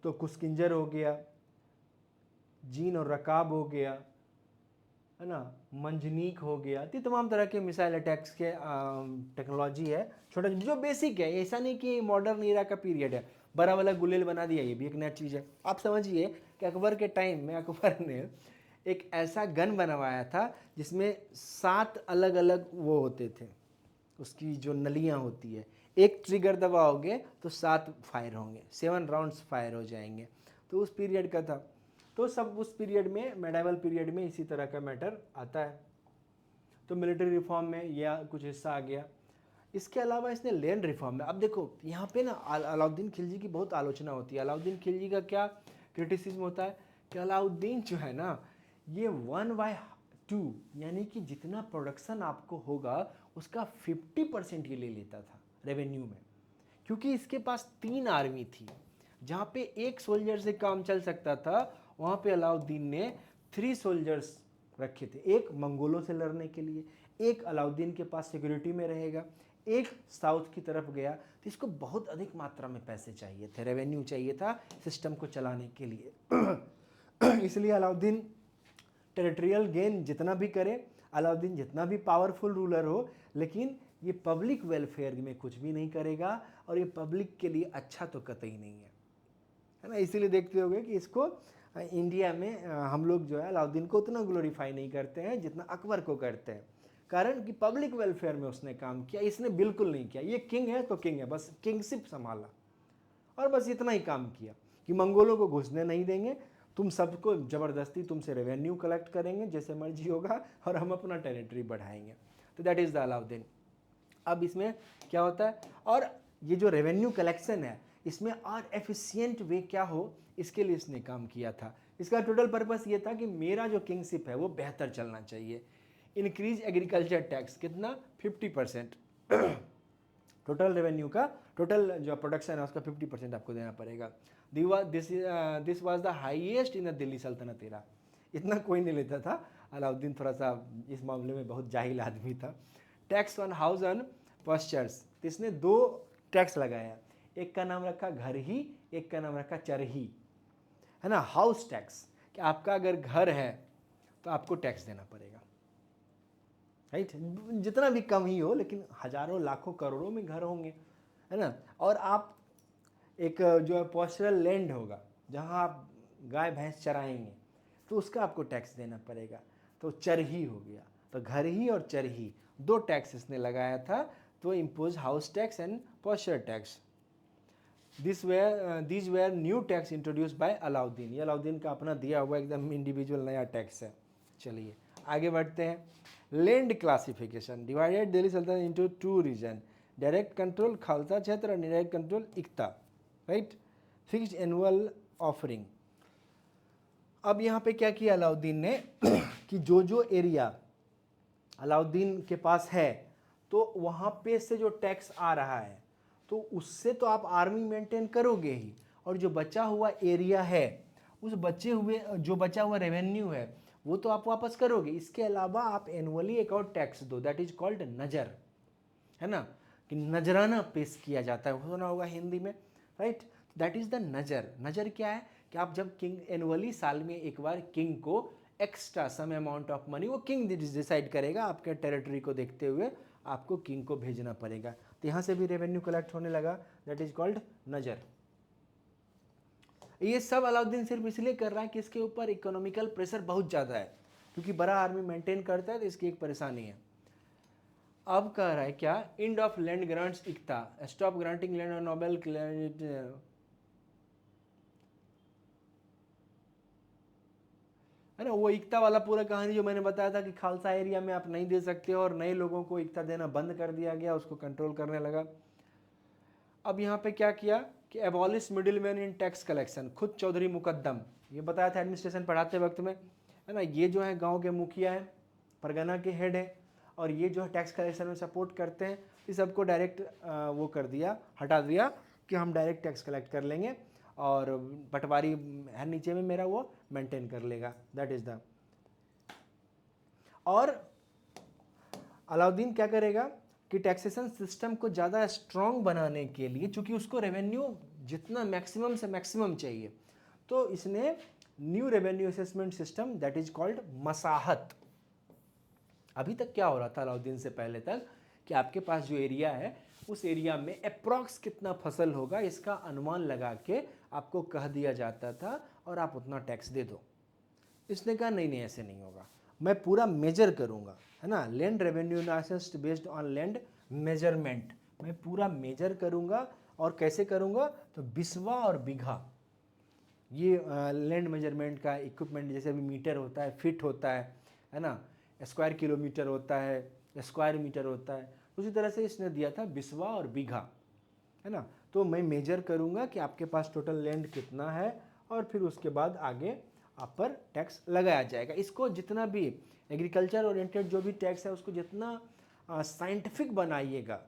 तो कुस्किंजर हो गया, जीन और रकाब हो गया, है ना, मंजनीक हो गया। तो तमाम तरह के मिसाइल अटैक्स के टेक्नोलॉजी है, छोटा जो बेसिक है। ऐसा नहीं कि मॉडर्न ईरा का पीरियड है, बड़ा वाला गुलेल बना दिया, ये भी एक नया चीज़ है। आप समझिए कि अकबर के टाइम में अकबर ने एक ऐसा गन बनवाया था जिसमें 7 अलग अलग वो होते थे, उसकी जो नलियाँ होती है, एक ट्रिगर दबाओगे तो 7 फायर होंगे, 7 राउंड्स फायर हो जाएंगे। तो उस पीरियड का था। तो सब उस पीरियड में, मेडाइवल पीरियड में इसी तरह का मैटर आता है। तो मिलिट्री रिफॉर्म में यह कुछ हिस्सा आ गया। इसके अलावा इसने लैंड रिफॉर्म में, अब देखो यहाँ पे ना अलाउद्दीन खिलजी की बहुत आलोचना होती है। अलाउद्दीन खिलजी का क्या क्रिटिसिज्म होता है कि अलाउद्दीन जो है ना, ये 1/2 यानी कि जितना प्रोडक्शन आपको होगा उसका 50% ये ले लेता था रेवेन्यू में, क्योंकि इसके पास 3 आर्मी थी। जहाँ पे एक सोल्जर से काम चल सकता था, वहाँ पे अलाउद्दीन ने 3 सोल्जर्स रखे थे। एक मंगोलों से लड़ने के लिए, एक अलाउद्दीन के पास सिक्योरिटी में रहेगा, एक साउथ की तरफ गया। तो इसको बहुत अधिक मात्रा में पैसे चाहिए थे, रेवेन्यू चाहिए था सिस्टम को चलाने के लिए। इसलिए अलाउद्दीन टेरिटोरियल गेन जितना भी करे, अलाउद्दीन जितना भी पावरफुल रूलर हो, लेकिन ये पब्लिक वेलफेयर में कुछ भी नहीं करेगा, और ये पब्लिक के लिए अच्छा तो कतई नहीं है ना। इसीलिए देखते होंगे कि इसको इंडिया में हम लोग जो है अलाउद्दीन को उतना ग्लोरीफाई नहीं करते हैं जितना अकबर को करते हैं। कारण कि पब्लिक वेलफेयर में उसने काम किया, इसने बिल्कुल नहीं किया। ये किंग है तो किंग है, बस किंगशिप संभाला और बस इतना ही काम किया कि मंगोलों को घुसने नहीं देंगे, तुम सबको ज़बरदस्ती तुमसे रेवेन्यू कलेक्ट करेंगे जैसे मर्जी होगा, और हम अपना टेरिटरी बढ़ाएंगे। तो दैट इज़ द अलाउद्दीन। अब इसमें क्या होता है, और ये जो रेवेन्यू कलेक्शन है इसमें और एफिशिएंट वे क्या हो, इसके लिए इसने काम किया था। इसका टोटल पर्पस ये था कि मेरा जो किंगशिप है वो बेहतर चलना चाहिए। इंक्रीज एग्रीकल्चर टैक्स कितना, 50%। टोटल रेवेन्यू का, टोटल जो प्रोडक्शन है उसका 50% आपको देना पड़ेगा। This was the highest in the Delhi सल्तनत एरा। इतना कोई नहीं लेता था, अलाउद्दीन थोड़ा सा इस मामले में बहुत जाहिल आदमी था। Tax on house and postures, इसने 2 टैक्स लगाया, एक का नाम रखा घर ही, एक का नाम रखा चरही, है ना। हाउस टैक्स, कि आपका अगर घर है तो आपको टैक्स देना पड़ेगा, राइट, जितना भी कम ही हो, लेकिन हजारों लाखों करोड़ों में घर होंगे, है ना। और आप एक जो है पॉस्चरल लैंड होगा जहाँ आप गाय भैंस चराएंगे, तो उसका आपको टैक्स देना पड़ेगा। तो चरही हो गया, तो घर ही और चरही 2 टैक्स इसने लगाया था। तो impose house tax and pasture tax. These were new tax introduce by Alauddin. ये अलाउद्दीन का अपना दिया हुआ एकदम इंडिविजुअल नया टैक्स है। चलिए आगे बढ़ते हैं। Land classification divided Delhi Sultanate into 2 region, direct control khalsa क्षेत्र और indirect control iqta, right. Fixed annual offering. अब यहाँ पे क्या किया अलाउद्दीन ने कि जो एरिया अलाउद्दीन के पास है, तो वहाँ पे से जो टैक्स आ रहा है तो उससे तो आप आर्मी मेंटेन करोगे ही, और जो बचा हुआ एरिया है उस जो बचा हुआ रेवेन्यू है वो तो आप वापस करोगे। इसके अलावा आप एनुअली एक और टैक्स दो, दैट इज कॉल्ड नजर, है ना, कि नजराना पेश किया जाता है, सुना होगा हिंदी में, राइट। दैट इज द नजर। नजर क्या है कि आप जब किंग एनुअली साल में एक बार किंग को extra some amount of money, वो किंग डिसाइड करेगा, आपके टेरिटरी को देखते हुए आपको किंग को भेजना पड़ेगा। तो यहाँ से भी रेवेन्यू कलेक्ट होने लगा, दैट इज कॉल्ड नजर। ये सब अलाउद्दीन सिर्फ इसलिए कर रहा है कि इसके ऊपर इकोनॉमिकल प्रेशर बहुत ज़्यादा है, क्योंकि बड़ा आर्मी मेंटेन करता है, तो इसकी एक परेशानी है। अब कह रहा है क्या, end of land grants iqta, stop granting land और नोबेल, है ना, वो इक्ता वाला पूरा कहानी जो मैंने बताया था कि खालसा एरिया में आप नहीं दे सकते, और नए लोगों को इक्ता देना बंद कर दिया गया, उसको कंट्रोल करने लगा। अब यहाँ पे क्या किया कि abolish middle man in tax collection, खुद चौधरी मुकद्दम, ये बताया था एडमिनिस्ट्रेशन पढ़ाते वक्त में, है ना। ये जो है गांव के मुखिया हैं, परगना के हेड है, और ये जो है टैक्स कलेक्शन में सपोर्ट करते हैं, इस सबको डायरेक्ट वो कर दिया, हटा दिया कि हम डायरेक्ट टैक्स कलेक्ट कर लेंगे और पटवारी है नीचे में मेरा, वो मेंटेन कर लेगा। That is the. और अलाउद्दीन क्या करेगा कि टैक्सेशन सिस्टम को ज़्यादा स्ट्रॉन्ग बनाने के लिए, चूंकि उसको रेवेन्यू जितना मैक्सिमम से मैक्सिमम चाहिए, तो इसने new revenue assessment system that is called masahat. अभी तक क्या हो रहा था अलाउद्दीन से पहले तक कि आपके पास जो एरिया है उस एरिया में अप्रॉक्स कितना फसल होगा इसका अनुमान लगा के आपको कह दिया जाता था और आप उतना टैक्स दे दो। इसने कहा नहीं नहीं, ऐसे नहीं होगा, मैं पूरा मेजर करूंगा, है ना। Land revenue analysis based on land measurement, मैं पूरा मेजर करूंगा। और कैसे करूंगा, तो बिस्वा और बीघा, ये लैंड मेजरमेंट का इक्विपमेंट, जैसे अभी मीटर होता है, फिट होता है ना, स्क्वायर किलोमीटर होता है, स्क्वायर मीटर होता है, उसी तरह से इसने दिया था बिस्वा और बीघा, है ना। तो मैं मेजर करूंगा कि आपके पास टोटल लैंड कितना है और फिर उसके बाद आगे आप पर टैक्स लगाया जाएगा। इसको जितना भी एग्रीकल्चर ओरिएंटेड जो भी टैक्स है उसको जितना साइंटिफिक बनाइएगा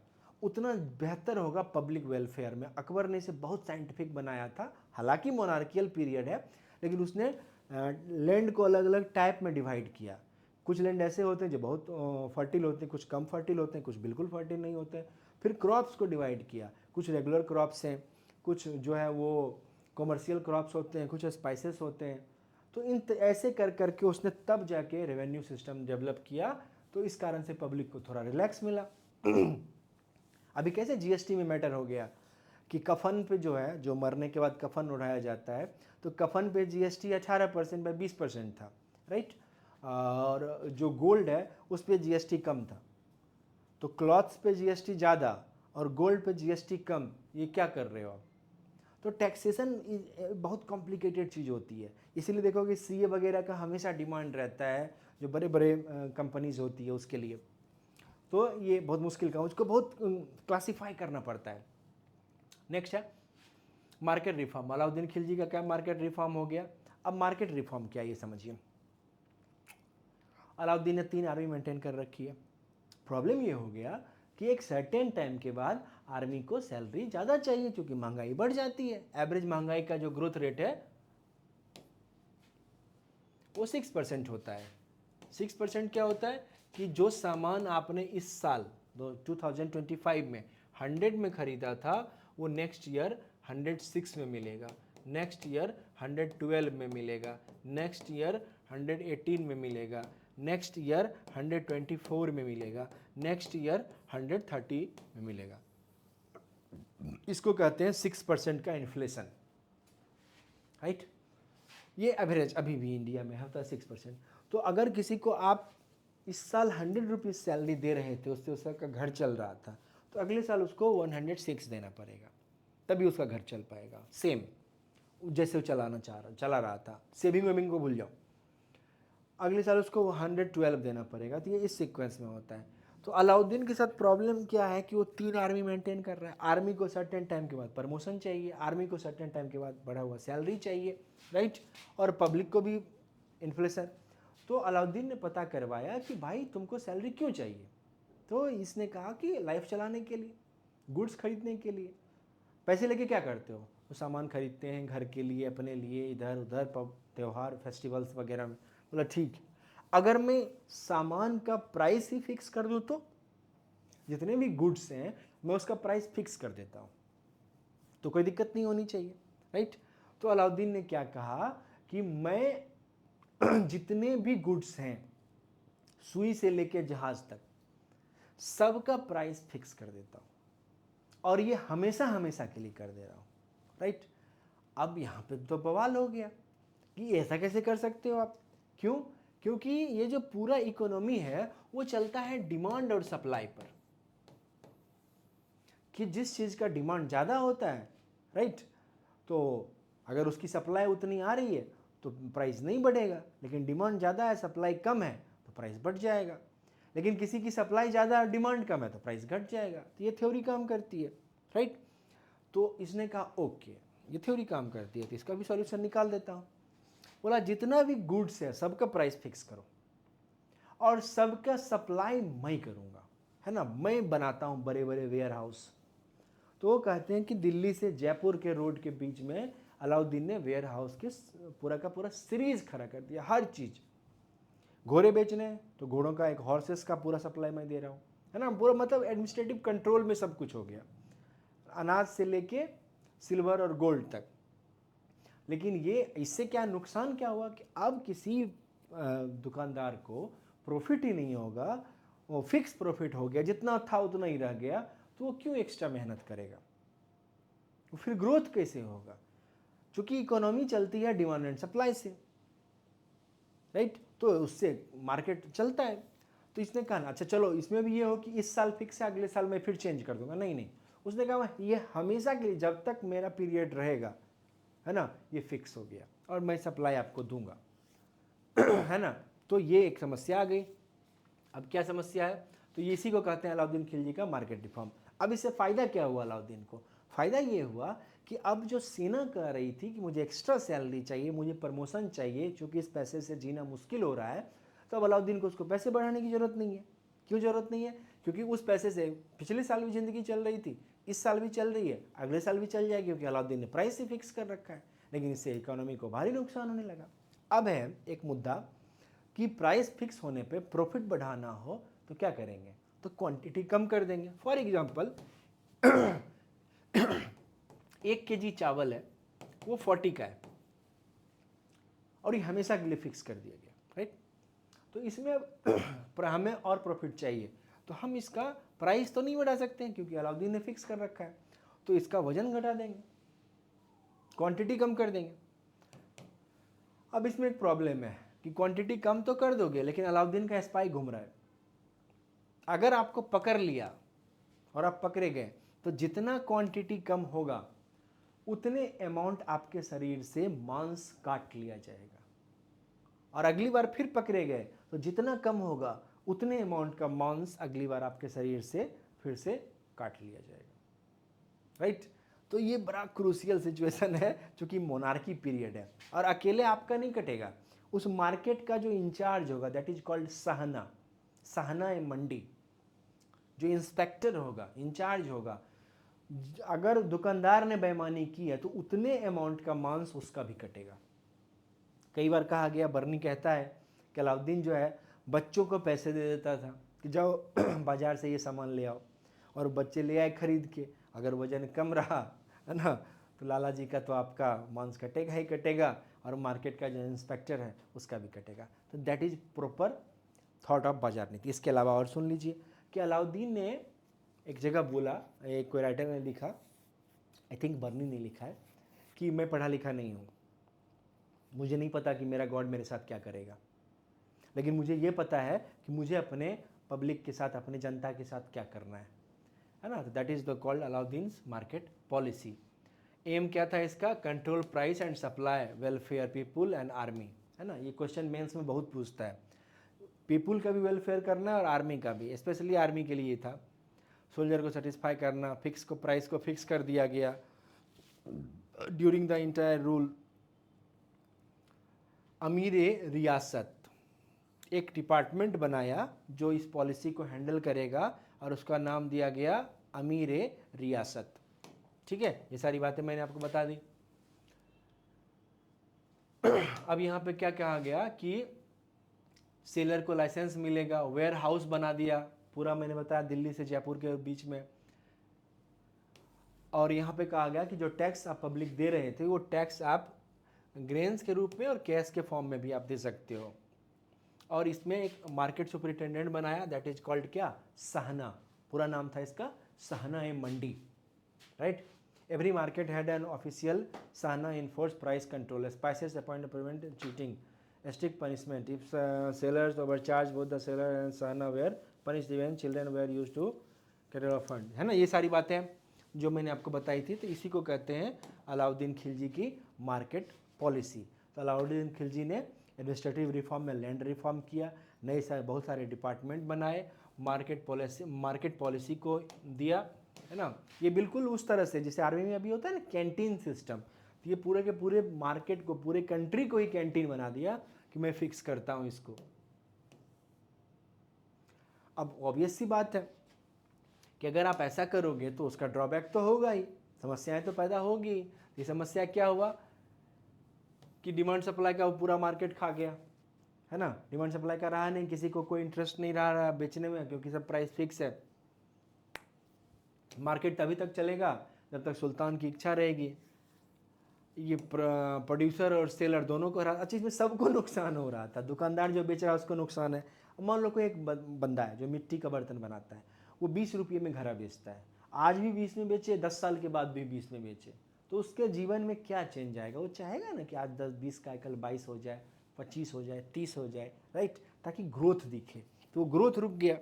उतना बेहतर होगा पब्लिक वेलफेयर में। अकबर ने इसे बहुत साइंटिफिक बनाया था, हालांकि मोनार्कियल पीरियड है, लेकिन उसने लैंड को अलग अलग टाइप में डिवाइड किया। कुछ लैंड ऐसे होते हैं जो बहुत फर्टिल होते हैं, कुछ कम फर्टिल होते हैं, कुछ बिल्कुल फर्टिल नहीं होते हैं। फिर क्रॉप्स को डिवाइड किया, कुछ रेगुलर क्रॉप्स हैं, कुछ जो है वो कॉमर्शियल क्रॉप्स होते हैं, कुछ स्पाइसेस होते हैं। तो इन ऐसे कर करके उसने तब जाके रेवेन्यू सिस्टम डेवलप किया, तो इस कारण से पब्लिक को थोड़ा रिलैक्स मिला। अभी कैसे जीएसटी में मैटर हो गया कि कफन पे जो है, जो मरने के बाद कफन उड़ाया जाता है, तो कफन पे जीएसटी 18% बाय 20% था, राइट। और जो गोल्ड है उस पर जीएसटी कम था। तो क्लॉथ्स पे जीएसटी ज़्यादा और गोल्ड पे जीएसटी कम, ये क्या कर रहे हो आप। तो टैक्सेशन बहुत कॉम्प्लिकेटेड चीज़ होती है, इसीलिए देखोगे सीए वगैरह का हमेशा डिमांड रहता है, जो बड़े बड़े कंपनीज होती है उसके लिए। तो ये बहुत मुश्किल काम, उसको बहुत क्लासीफाई करना पड़ता है। नेक्स्ट है मार्केट रिफॉर्म। अलाउद्दीन खिलजी का क्या मार्केट रिफॉर्म हो गया। अब मार्केट रिफॉर्म क्या, ये समझिए। अलाउद्दीन ने 3 आर्मी मेंटेन कर रखी है। प्रॉब्लम ये हो गया कि एक सर्टेन टाइम के बाद आर्मी को सैलरी ज़्यादा चाहिए, क्योंकि महंगाई बढ़ जाती है। एवरेज महंगाई का जो ग्रोथ रेट है वो 6% होता है। 6% क्या होता है कि जो सामान आपने इस साल 2025 में 100 में खरीदा था, वो नेक्स्ट ईयर 106 में मिलेगा, नेक्स्ट ईयर 112 में मिलेगा, नेक्स्ट ईयर 118 में मिलेगा, नेक्स्ट ईयर 124 में मिलेगा, नेक्स्ट ईयर 130 में मिलेगा। इसको कहते हैं 6% का इन्फ्लेशन, राइट। ये एवरेज अभी भी इंडिया में होता है 6%। तो अगर किसी को आप इस साल 100 रुपीज़ सैलरी दे रहे थे, उससे उसका घर चल रहा था, तो अगले साल उसको 106 देना पड़ेगा, तभी उसका घर चल पाएगा। सेम जैसे वो चला रहा था, सेविंग वेविंग को भूल जाओ, अगले साल उसको 112 देना पड़ेगा। तो ये इस सीक्वेंस में होता है। तो अलाउद्दीन के साथ प्रॉब्लम क्या है कि वो 3 आर्मी मेंटेन कर रहा है। आर्मी को सर्टेन टाइम के बाद प्रमोशन चाहिए, आर्मी को सर्टेन टाइम के बाद बढ़ा हुआ सैलरी चाहिए, राइट, और पब्लिक को भी इन्फ्लेशन। तो अलाउद्दीन ने पता करवाया कि भाई तुमको सैलरी क्यों चाहिए। तो इसने कहा कि लाइफ चलाने के लिए, गुड्स खरीदने के लिए। पैसे लेके क्या करते हो, वो सामान खरीदते हैं घर के लिए, अपने लिए, इधर उधर त्यौहार फेस्टिवल्स वगैरह में। बोला ठीक, अगर मैं सामान का प्राइस ही फिक्स कर दूं, तो जितने भी गुड्स हैं मैं उसका प्राइस फिक्स कर देता हूं, तो कोई दिक्कत नहीं होनी चाहिए, राइट। तो अलाउद्दीन ने क्या कहा कि मैं जितने भी गुड्स हैं, सुई से लेके जहाज तक, सबका प्राइस फिक्स कर देता हूं, और ये हमेशा हमेशा के लिए कर दे रहा हूं, राइट। अब यहां पे तो बवाल हो गया कि ऐसा कैसे कर सकते हो आप। क्यों, क्योंकि ये जो पूरा इकोनॉमी है वो चलता है डिमांड और सप्लाई पर, कि जिस चीज का डिमांड ज्यादा होता है, राइट, तो अगर उसकी सप्लाई उतनी आ रही है तो प्राइस नहीं बढ़ेगा, लेकिन डिमांड ज़्यादा है, सप्लाई कम है, तो प्राइस बढ़ जाएगा। लेकिन किसी की सप्लाई ज़्यादा और डिमांड कम है तो प्राइस घट जाएगा। तो ये थ्योरी काम करती है, राइट। तो इसने कहा ओके, ये थ्योरी काम करती है, तो इसका भी सॉल्यूशन निकाल देता हूँ। बोला जितना भी गुड्स है सबका प्राइस फिक्स करो, और सबका सप्लाई मैं करूँगा, है ना। मैं बनाता हूँ बड़े बड़े वेयर हाउस, तो वो कहते हैं कि दिल्ली से जयपुर के रोड के बीच में अलाउद्दीन ने वेयर हाउस के पूरा का पूरा सीरीज खड़ा कर दिया। हर चीज़, घोड़े बेचने हैं तो घोड़ों का एक हॉर्सेस का पूरा सप्लाई मैं दे रहा हूँ, है ना, पूरा मतलब एडमिनिस्ट्रेटिव कंट्रोल में सब कुछ हो गया, अनाज से लेके सिल्वर और गोल्ड तक। लेकिन ये इससे क्या नुकसान क्या हुआ कि अब किसी दुकानदार को प्रॉफिट ही नहीं होगा, वो फिक्स प्रॉफिट हो गया, जितना था उतना ही रह गया, तो वो क्यों एक्स्ट्रा मेहनत करेगा, तो फिर ग्रोथ कैसे होगा? क्योंकि इकोनॉमी चलती है डिमांड एंड सप्लाई से, राइट, तो उससे मार्केट चलता है। तो इसने कहा ना अच्छा चलो इसमें भी ये हो कि इस साल फिक्स है, अगले साल मैं फिर चेंज कर दूंगा, नहीं नहीं, उसने कहा ये हमेशा के लिए जब तक मेरा पीरियड रहेगा, है ना, ये फिक्स हो गया और मैं सप्लाई आपको दूंगा है ना। तो ये एक समस्या आ गई। अब क्या समस्या है, तो ये इसी को कहते हैं अलाउद्दीन खिलजी का मार्केट रिफॉर्म। अब इससे फ़ायदा क्या हुआ अलाउद्दीन को? फ़ायदा ये हुआ कि अब जो सेना कह रही थी कि मुझे एक्स्ट्रा सैलरी चाहिए, मुझे प्रमोशन चाहिए, क्योंकि इस पैसे से जीना मुश्किल हो रहा है, तो अब अलाउद्दीन को उसको पैसे बढ़ाने की ज़रूरत नहीं है। क्यों ज़रूरत नहीं है? क्योंकि उस पैसे से पिछले साल भी ज़िंदगी चल रही थी, इस साल भी चल रही है, अगले साल भी चल जाएगी, क्योंकि अलाउद्दीन ने प्राइस ही फिक्स कर रखा है। लेकिन इससे इकोनॉमी को भारी नुकसान होने लगा। अब है एक मुद्दा कि प्राइस फिक्स होने पे प्रॉफिट बढ़ाना हो तो क्या करेंगे, तो क्वांटिटी कम कर देंगे। फॉर एग्जांपल 1 kg चावल है वो 40 का है और ये हमेशा के लिए फिक्स कर दिया गया, राइट। तो इसमें हमें और प्रॉफिट चाहिए, तो हम इसका प्राइस तो नहीं बढ़ा सकते हैं क्योंकि अलाउद्दीन ने फिक्स कर रखा है, तो इसका वजन घटा देंगे, क्वांटिटी कम कर देंगे। अब इसमें एक प्रॉब्लम है कि क्वांटिटी कम तो कर दोगे, लेकिन अलाउद्दीन का स्पाई घूम रहा है। अगर आपको पकड़ लिया और आप पकड़े गए तो जितना क्वांटिटी कम होगा उतने अमाउंट आपके शरीर से मांस काट लिया जाएगा, और अगली बार फिर पकड़े गए तो जितना कम होगा उतने अमाउंट का मांस अगली बार आपके शरीर से फिर से काट लिया जाएगा, राइट। तो ये बड़ा क्रूशियल सिचुएशन है, चूँकि मोनार्की पीरियड है, और अकेले आपका नहीं कटेगा। उस मार्केट का जो इंचार्ज होगा, दैट इज कॉल्ड सहना, सहना ए मंडी, जो इंस्पेक्टर होगा, इंचार्ज होगा, अगर दुकानदार ने बेईमानी की है तो उतने अमाउंट का मांस उसका भी कटेगा। कई बार कहा गया, बर्नी कहता है कि अलाउद्दीन जो है बच्चों को पैसे दे देता था कि जाओ बाजार से ये सामान ले आओ, और बच्चे ले आए खरीद के, अगर वजन कम रहा, है ना, तो लाला जी का तो आपका मांस कटेगा ही कटेगा, और मार्केट का जो इंस्पेक्टर है उसका भी कटेगा। तो that is proper thought of बाजार नीति। इसके अलावा और सुन लीजिए कि अलाउद्दीन ने एक जगह बोला, एक कोई राइटर ने लिखा, आई थिंक बर्नी ने लिखा है, कि मैं पढ़ा लिखा नहीं हूँ, मुझे नहीं पता कि मेरा गॉड मेरे साथ क्या करेगा, लेकिन मुझे ये पता है कि मुझे अपने पब्लिक के साथ, अपने जनता के साथ क्या करना है ना। तो that is the called Alauddin's market policy. Aim क्या था इसका? Control price and supply, welfare people and army, है ना। ये क्वेश्चन मेंस में बहुत पूछता है, पीपुल का भी वेलफेयर करना है और आर्मी का भी, स्पेशली आर्मी के लिए था, सोल्जर को सेटिस्फाई करना, फिक्स को प्राइस को फिक्स कर दिया गया ड्यूरिंग द इंटायर रूल। अमीर रियासत, एक डिपार्टमेंट बनाया जो इस पॉलिसी को हैंडल करेगा और उसका नाम दिया गया अमीर रियासत। ठीक है, ये सारी बातें मैंने आपको बता दी। अब यहाँ पे क्या कहा गया कि सेलर को लाइसेंस मिलेगा, वेयर हाउस बना दिया पूरा, मैंने बताया दिल्ली से जयपुर के बीच में। और यहाँ पे कहा गया कि जो टैक्स आप पब्लिक दे रहे थे वो टैक्स आप ग्रेन्स के रूप में और कैश के फॉर्म में भी आप दे सकते हो। और इसमें एक मार्केट सुपरिटेंडेंट बनाया, दैट इज कॉल्ड क्या? सहना, पूरा नाम था इसका Shahna e Mandi, right. Every market had an official Shahna enforce price control, spies appoint prevent cheating, strict punishment if sellers overcharge both the seller and Shahna were punish even children were use to cattle fund, है ना। ये सारी बातें जो मैंने आपको बताई थी, तो इसी को कहते हैं अलाउद्दीन खिलजी की मार्केट पॉलिसी। तो अलाउद्दीन खिलजी ने एडमिनिस्ट्रेटिव रिफॉर्म में लैंड रिफॉर्म किया, नए बहुत सारे डिपार्टमेंट बनाए, मार्केट पॉलिसी को दिया, है ना। ये बिल्कुल उस तरह से जैसे आर्मी में अभी होता है ना कैंटीन सिस्टम, तो ये पूरे के पूरे मार्केट को, पूरे कंट्री को ही कैंटीन बना दिया कि मैं फिक्स करता हूँ इसको। अब ऑब्वियस सी बात है कि अगर आप ऐसा करोगे तो उसका ड्रॉबैक तो होगा ही, समस्याएं तो पैदा होगी। ये समस्या क्या हुआ कि डिमांड सप्लाई का पूरा मार्केट खा गया, है ना। डिमांड सप्लाई का रहा नहीं, किसी को कोई इंटरेस्ट नहीं रहा बेचने में, क्योंकि सब प्राइस फिक्स है। मार्केट तभी तक चलेगा जब तक सुल्तान की इच्छा रहेगी। ये प्रोड्यूसर और सेलर दोनों को अच्छा, इसमें सबको नुकसान हो रहा था। दुकानदार जो बेच रहा है उसको नुकसान है। मान लो कोई एक बंदा है जो मिट्टी का बर्तन बनाता है, वो 20 रुपये में घड़ा बेचता है, आज भी 20 में बेचे, 10 साल के बाद भी 20 में बेचे, तो उसके जीवन में क्या चेंज आएगा? वो चाहेगा ना कि आज 10-20 का कल 22 हो जाए, 25 हो जाए, 30 हो जाए, राइट, ताकि ग्रोथ दिखे। तो ग्रोथ रुक गया,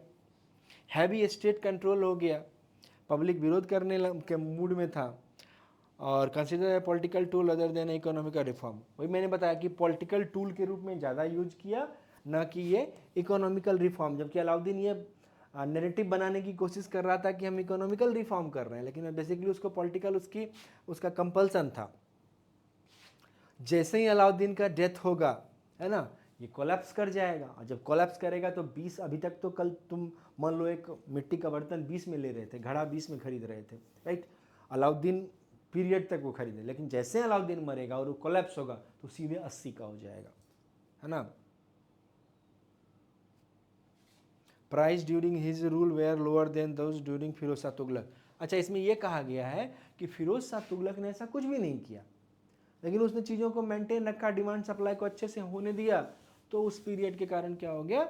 हैवी स्टेट कंट्रोल हो गया, पब्लिक विरोध करने के मूड में था। और consider a political tool other than economical reform, वही मैंने बताया कि पॉलिटिकल टूल के रूप में ज़्यादा यूज किया, ना कि ये इकोनॉमिकल रिफॉर्म। जबकि अलाउद्दीन ये नैरेटिव बनाने की कोशिश कर रहा था कि हम इकोनॉमिकल रिफॉर्म कर रहे हैं, लेकिन बेसिकली उसको पॉलिटिकल उसका कंपल्सन था। जैसे ही अलाउद्दीन का डेथ होगा, है ना, ये कोलैप्स कर जाएगा। और जब कोलैप्स करेगा तो 20, अभी तक तो कल तुम मान लो एक मिट्टी का बर्तन 20 में ले रहे थे, घड़ा 20 में खरीद रहे थे, राइट, अलाउद्दीन पीरियड तक वो खरीदे। लेकिन जैसे अलाउद्दीन मरेगा और वो कोलैप्स होगा तो सीधे 80 का हो जाएगा, है ना। Price during his rule were lower than those during Firoz Shah Tughlaq. अच्छा, इसमें यह कहा गया है कि फिरोज शाह तुगलक ने ऐसा कुछ भी नहीं किया, लेकिन उसने चीज़ों को मेंटेन रखा, डिमांड सप्लाई को अच्छे से होने दिया। तो उस पीरियड के कारण क्या हो गया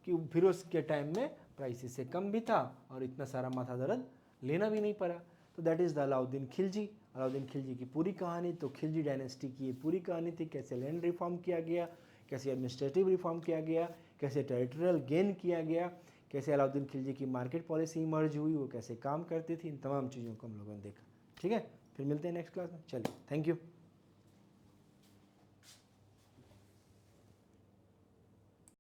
कि फिरोज के टाइम में प्राइस इससे कम भी था और इतना सारा माथा दर्द लेना भी नहीं पड़ा। तो that is the Alauddin Khilji. Alauddin Khilji की पूरी कहानी, तो खिलजी डायनेस्टी की ये पूरी कहानी थी। कैसे लैंड रिफॉर्म किया गया, कैसे एडमिनिस्ट्रेटिव रिफॉर्म किया गया, कैसे टेरिटोरियल गेन किया गया, कैसे अलाउद्दीन खिलजी की मार्केट पॉलिसी इमर्ज हुई, वो कैसे काम करती थी, इन तमाम चीज़ों को हम लोगों ने देखा। ठीक है, फिर मिलते हैं नेक्स्ट क्लास में। चलिए, थैंक यू।